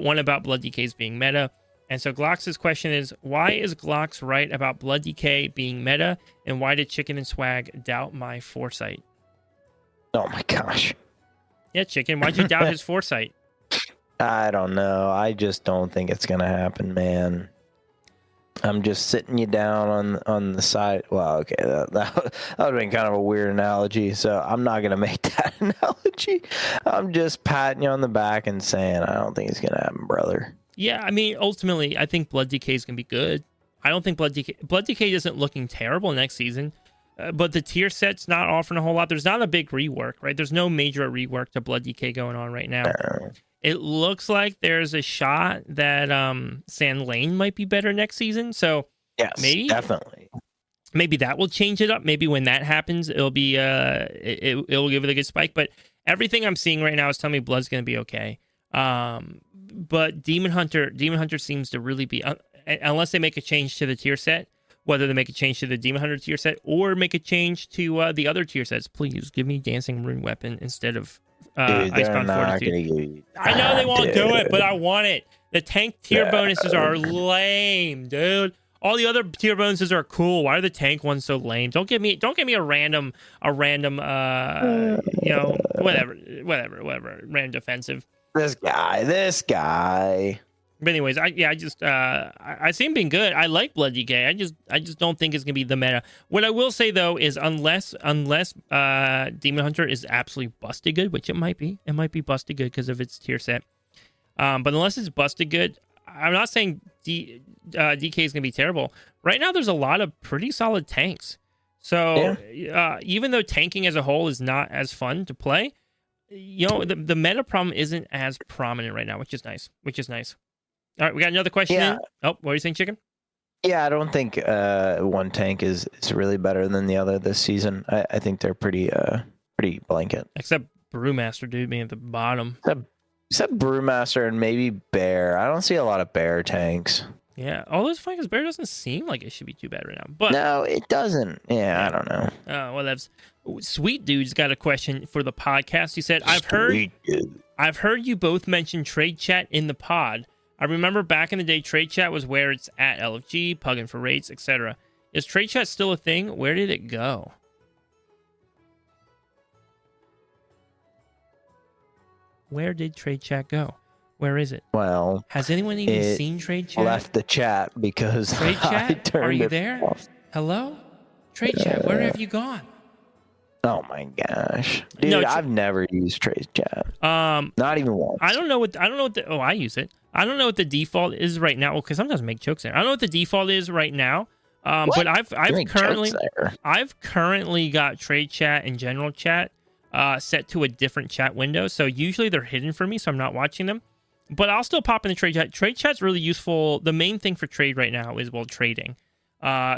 One about Blood DKs being meta. And so Glocks' question is, why is Glocks right about Blood DK being meta? And why did Chicken and Swag doubt my foresight? Oh my gosh. Yeah, Chicken, why'd you doubt his foresight? I don't know. I just don't think it's going to happen, man. I'm just sitting you down on the side. Well, okay, that would have been kind of a weird analogy, so I'm not going to make that analogy. I'm just patting you on the back and saying, I don't think it's going to happen, brother. Yeah, I mean, ultimately, I think Blood DK is going to be good. I don't think Blood DK isn't looking terrible next season, but the tier set's not offering a whole lot. There's not a big rework, right? There's no major rework to Blood DK going on right now. It looks like there's a shot that Sand Lane might be better next season. So yes, definitely. Maybe that will change it up. Maybe when that happens, it'll be it'll give it a good spike. But everything I'm seeing right now is telling me Blood's going to be okay. But Demon Hunter seems to really be, unless they make a change to the tier set, whether they make a change to the Demon Hunter tier set or make a change to the other tier sets. Please give me Dancing Rune Weapon instead of Icebound Fortitude. I know they won't do it, but I want it. The tank tier bonuses are lame, dude. All the other tier bonuses are cool. Why are the tank ones so lame? Don't give me a random whatever, random defensive. This guy. But anyways, I see him being good. I like Blood DK. I just don't think it's gonna be the meta. What I will say though is unless Demon Hunter is absolutely busted good, which it might be busted good because of its tier set. But unless it's busted good, I'm not saying DK is gonna be terrible. Right now, there's a lot of pretty solid tanks. So even though tanking as a whole is not as fun to play, the meta problem isn't as prominent right now, which is nice. All right, we got another question in. Oh, what are you saying, Chicken? Yeah, I don't think one tank is really better than the other this season. I think they're pretty blanket. Except Brewmaster, dude, being at the bottom. Except Brewmaster and maybe Bear. I don't see a lot of Bear tanks. Yeah, although it's funny because Bear doesn't seem like it should be too bad right now. But no, it doesnn't. Yeah, I don't know. Well, that's Sweet Dude's got a question for the podcast. He said, I've heard you both mention trade chat in the pod. I remember back in the day, trade chat was where it's at LFG, pugging for rates, etc. Is trade chat still a thing? Where did it go? Where did trade chat go? Where is it? Well, has anyone even seen trade chat? Left the chat because trade chat. Are you there? Off. Hello, trade chat. Where have you gone? Oh my gosh, dude! No, I've never used trade chat. Not even once. I don't know what the. Oh, I use it. I don't know what the default is right now. Well, because sometimes I make jokes there. I don't know what the default is right now. But I've currently got trade chat and general chat set to a different chat window. So usually they're hidden for me, so I'm not watching them. But I'll still pop in the trade chat. Trade chat's really useful. The main thing for trade right now is trading,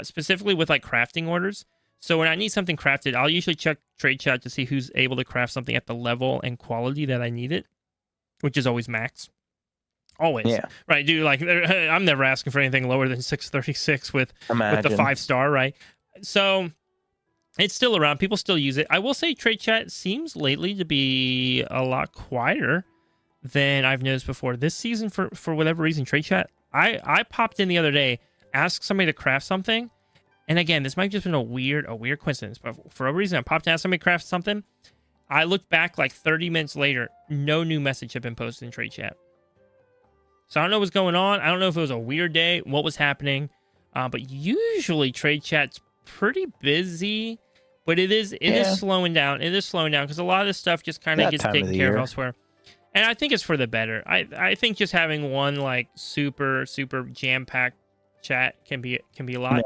specifically with like crafting orders. So when I need something crafted, I'll usually check trade chat to see who's able to craft something at the level and quality that I need it, which is always max. Always. Yeah. Right, dude. Like I'm never asking for anything lower than 636 with the 5-star, right? So it's still around. People still use it. I will say trade chat seems lately to be a lot quieter than I've noticed before. This season, for whatever reason, trade chat, I popped in the other day, asked somebody to craft something, and again, this might have just been a weird coincidence, but for a reason, I popped in, asked somebody to craft something. I looked back like 30 minutes later, no new message had been posted in trade chat. So I don't know what's going on. I don't know if it was a weird day, what was happening, but usually trade chat's pretty busy, but it is slowing down. It is slowing down because a lot of this stuff just kind of gets taken care of elsewhere. And I think it's for the better. I think just having one like super jam-packed chat can be a lot.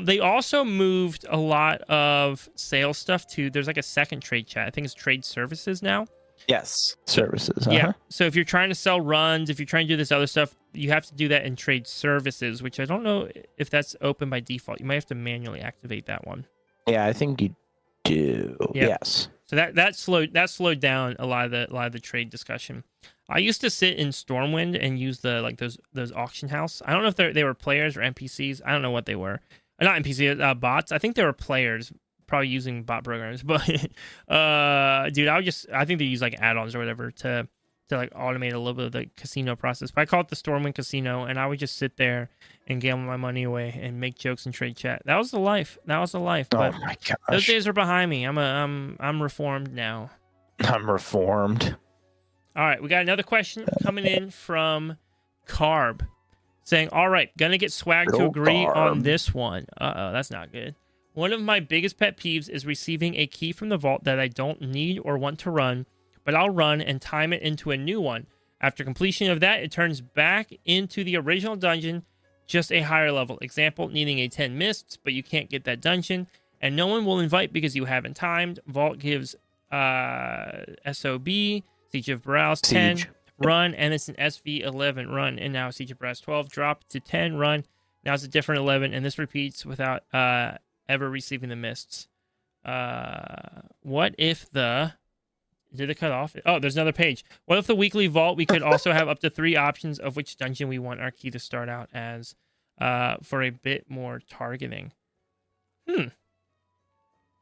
They also moved a lot of sales stuff to. There's like a second trade chat. I think it's trade services now. Yes, services. Yeah. So if you're trying to sell runs, if you're trying to do this other stuff, you have to do that in trade services, which I don't know if that's open by default. You might have to manually activate that one. Yeah, I think you do. Yep. Yes. So that slowed down a lot of the trade discussion. I used to sit in Stormwind and use those auction house. I don't know if they were players or NPCs. I don't know what they were. Not NPCs, bots. I think they were players, probably using bot programs. But dude, I think they use like add-ons or whatever to like automate a little bit of the casino process. But I call it the Stormwind Casino, and I would just sit there and gamble my money away and make jokes and trade chat. That was the life. But oh my gosh, those days are behind me. I'm reformed now. I'm reformed. All right, we got another question coming in from Carb, saying, "All right, gonna get Swag to agree on this one." That's not good. One of my biggest pet peeves is receiving a key from the vault that I don't need or want to run, but I'll run and time it into a new one. After completion of that, it turns back into the original dungeon, just a higher level. Example, needing a 10 mists, but you can't get that dungeon, and no one will invite because you haven't timed. Vault gives SOB, Siege of Barrows 10, run, and it's an SV11 run, and now Siege of Barrows 12, drop to 10, run. Now it's a different 11, and this repeats without ever receiving the mists. What if the... Did it cut off? Oh, there's another page. What if the weekly vault, we could also have up to 3 options of which dungeon we want our key to start out as for a bit more targeting?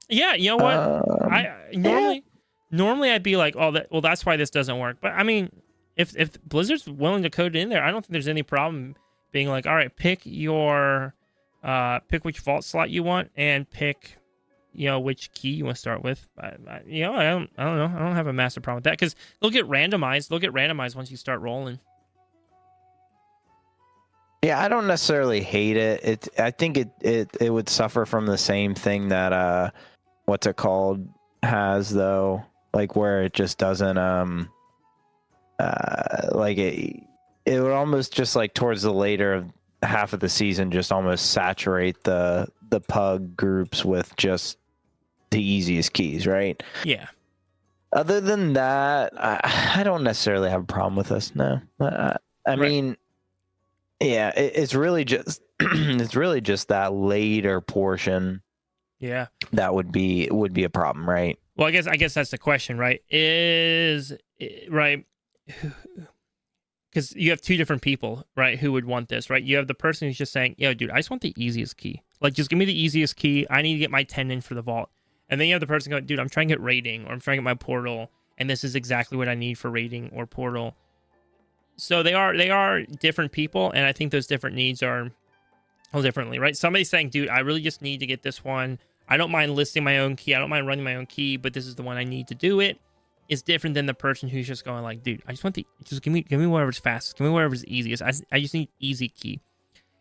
Yeah, you know what? Normally I'd be like, that's why this doesn't work. But I mean, if Blizzard's willing to code it in there, I don't think there's any problem being like, all right, pick which vault slot you want and pick which key you want to start with. I don't know. I don't have a massive problem with that because they'll get randomized once you start rolling. Yeah, I don't necessarily hate it. I think it would suffer from the same thing that what's it called has though, like where it just doesn't like it would almost just like towards the later half of the season just almost saturate the pug groups with just the easiest keys, right? Yeah. Other than that, I don't necessarily have a problem with this. No, I mean, yeah, it's really just it's really just that later portion. Yeah, that would be a problem, right? Well, I guess that's the question, right? Right? Because you have two different people, right? Who would want this, right? You have the person who's just saying, "Yo, dude, I just want the easiest key. Like, just give me the easiest key. I need to get my 10 in for the vault." And then you have the person going, "Dude, I'm trying to get raiding, or I'm trying to get my portal, and this is exactly what I need for raiding or portal." So they are different people, and I think those different needs are all differently, right? Somebody's saying, "Dude, I really just need to get this one. I don't mind listing my own key. I don't mind running my own key, but this is the one I need to do it." Is different than the person who's just going like, "Dude, I just want just give me whatever's fastest. Give me whatever's easiest. I just need easy key."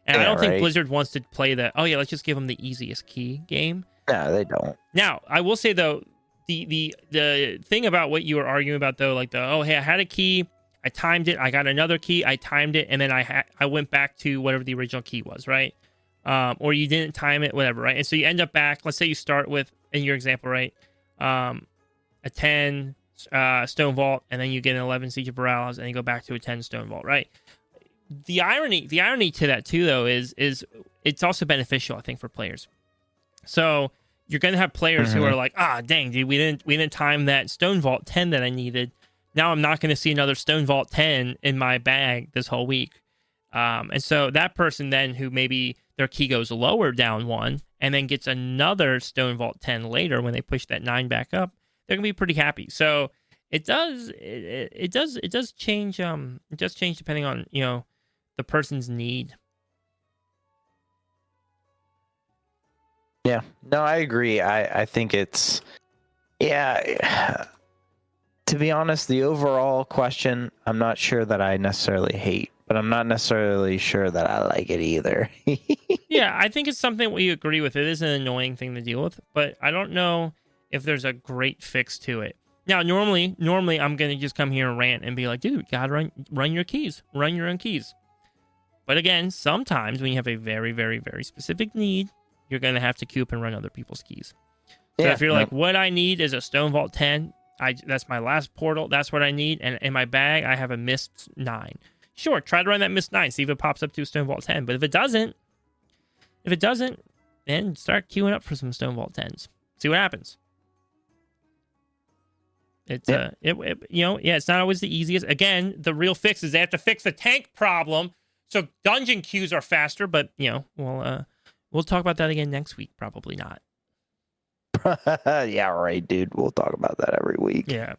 And I don't think Blizzard wants to play the, "Oh yeah, let's just give them the easiest key" game. No, they don't. Now, I will say though, the thing about what you were arguing about though, like "Oh hey, I had a key, I timed it, I got another key, I timed it, and then I went back to whatever the original key was," right? Or you didn't time it, whatever, right? And so you end up back. Let's say you start with, in your example, right, a 10 stone vault, and then you get an 11 Siege of Borallas, and you go back to a 10 stone vault, right? The irony to that too, though, is it's also beneficial, I think, for players. So you're going to have players who are like, dang, dude, we didn't time that stone vault 10 that I needed. Now I'm not going to see another stone vault 10 in my bag this whole week. And so that person then, who maybe their key goes lower down one and then gets another stone vault 10 later when they push that 9 back up, they're gonna be pretty happy. So it does change. It does change depending on the person's need. Yeah, no, I agree. I think it's, yeah. To be honest, the overall question, I'm not sure that I necessarily hate, but I'm not necessarily sure that I like it either. Yeah, I think it's something we agree with. It is an annoying thing to deal with, but I don't know if there's a great fix to it. Now, normally I'm going to just come here and rant and be like, "Dude, gotta run your keys. Run your own keys." But again, sometimes when you have a very, very, very specific need, you're going to have to queue up and run other people's keys. So if you're like, "What I need is a Stone Vault 10. That's my last portal. That's what I need. And in my bag, I have a Mist 9. Sure, try to run that Mist 9. See if it pops up to a Stone Vault 10. But if it doesn't, then start queuing up for some Stone Vault 10s. See what happens. It's it's not always the easiest. Again, the real fix is they have to fix the tank problem, so dungeon queues are faster. But we'll talk about that again next week. Probably not. Yeah, right, dude. We'll talk about that every week. Yeah.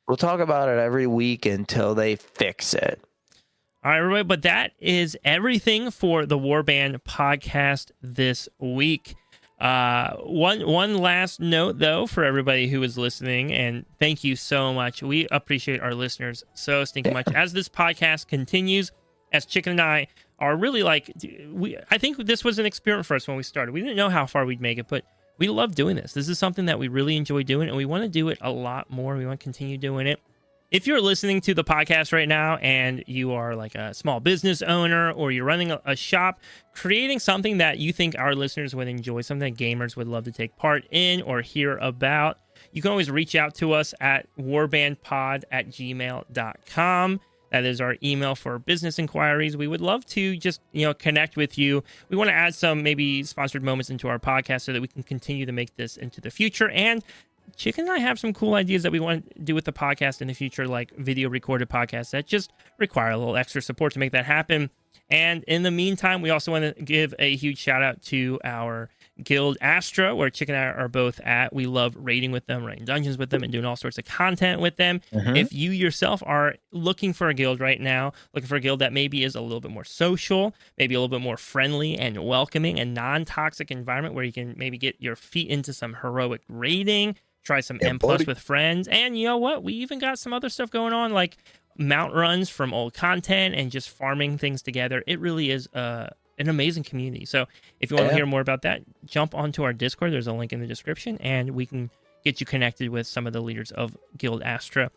We'll talk about it every week until they fix it. All right, everybody. But that is everything for the Warband podcast this week. One last note, though, for everybody who is listening, and thank you so much. We appreciate our listeners so stinking much. As this podcast continues, as Chicken and I are really I think this was an experiment for us when we started. We didn't know how far we'd make it, but we love doing this. This is something that we really enjoy doing, and we want to do it a lot more. We want to continue doing it. If you're listening to the podcast right now and you are like a small business owner or you're running a shop, creating something that you think our listeners would enjoy, something that gamers would love to take part in or hear about, you can always reach out to us at warbandpod@gmail.com. That is our email for business inquiries. We would love to just, connect with you. We want to add some maybe sponsored moments into our podcast so that we can continue to make this into the future. And Chicken and I have some cool ideas that we want to do with the podcast in the future, like video recorded podcasts that just require a little extra support to make that happen. And in the meantime, we also want to give a huge shout out to our guild Astra, where Chicken and I are both at. We love raiding with them, raiding dungeons with them, and doing all sorts of content with them. If you yourself are looking for a guild right now, looking for a guild that maybe is a little bit more social, maybe a little bit more friendly and welcoming and non-toxic environment where you can maybe get your feet into some heroic raiding, try some M+ with friends, and you know what? We even got some other stuff going on, like mount runs from old content and just farming things together. It really is an amazing community. So if you want to hear more about that, jump onto our Discord. There's a link in the description, and we can get you connected with some of the leaders of Guild Astra.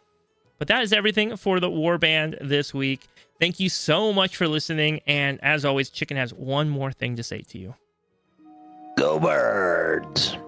But that is everything for the Warband this week. Thank you so much for listening, and as always, Chicken has one more thing to say to you. Go Birds!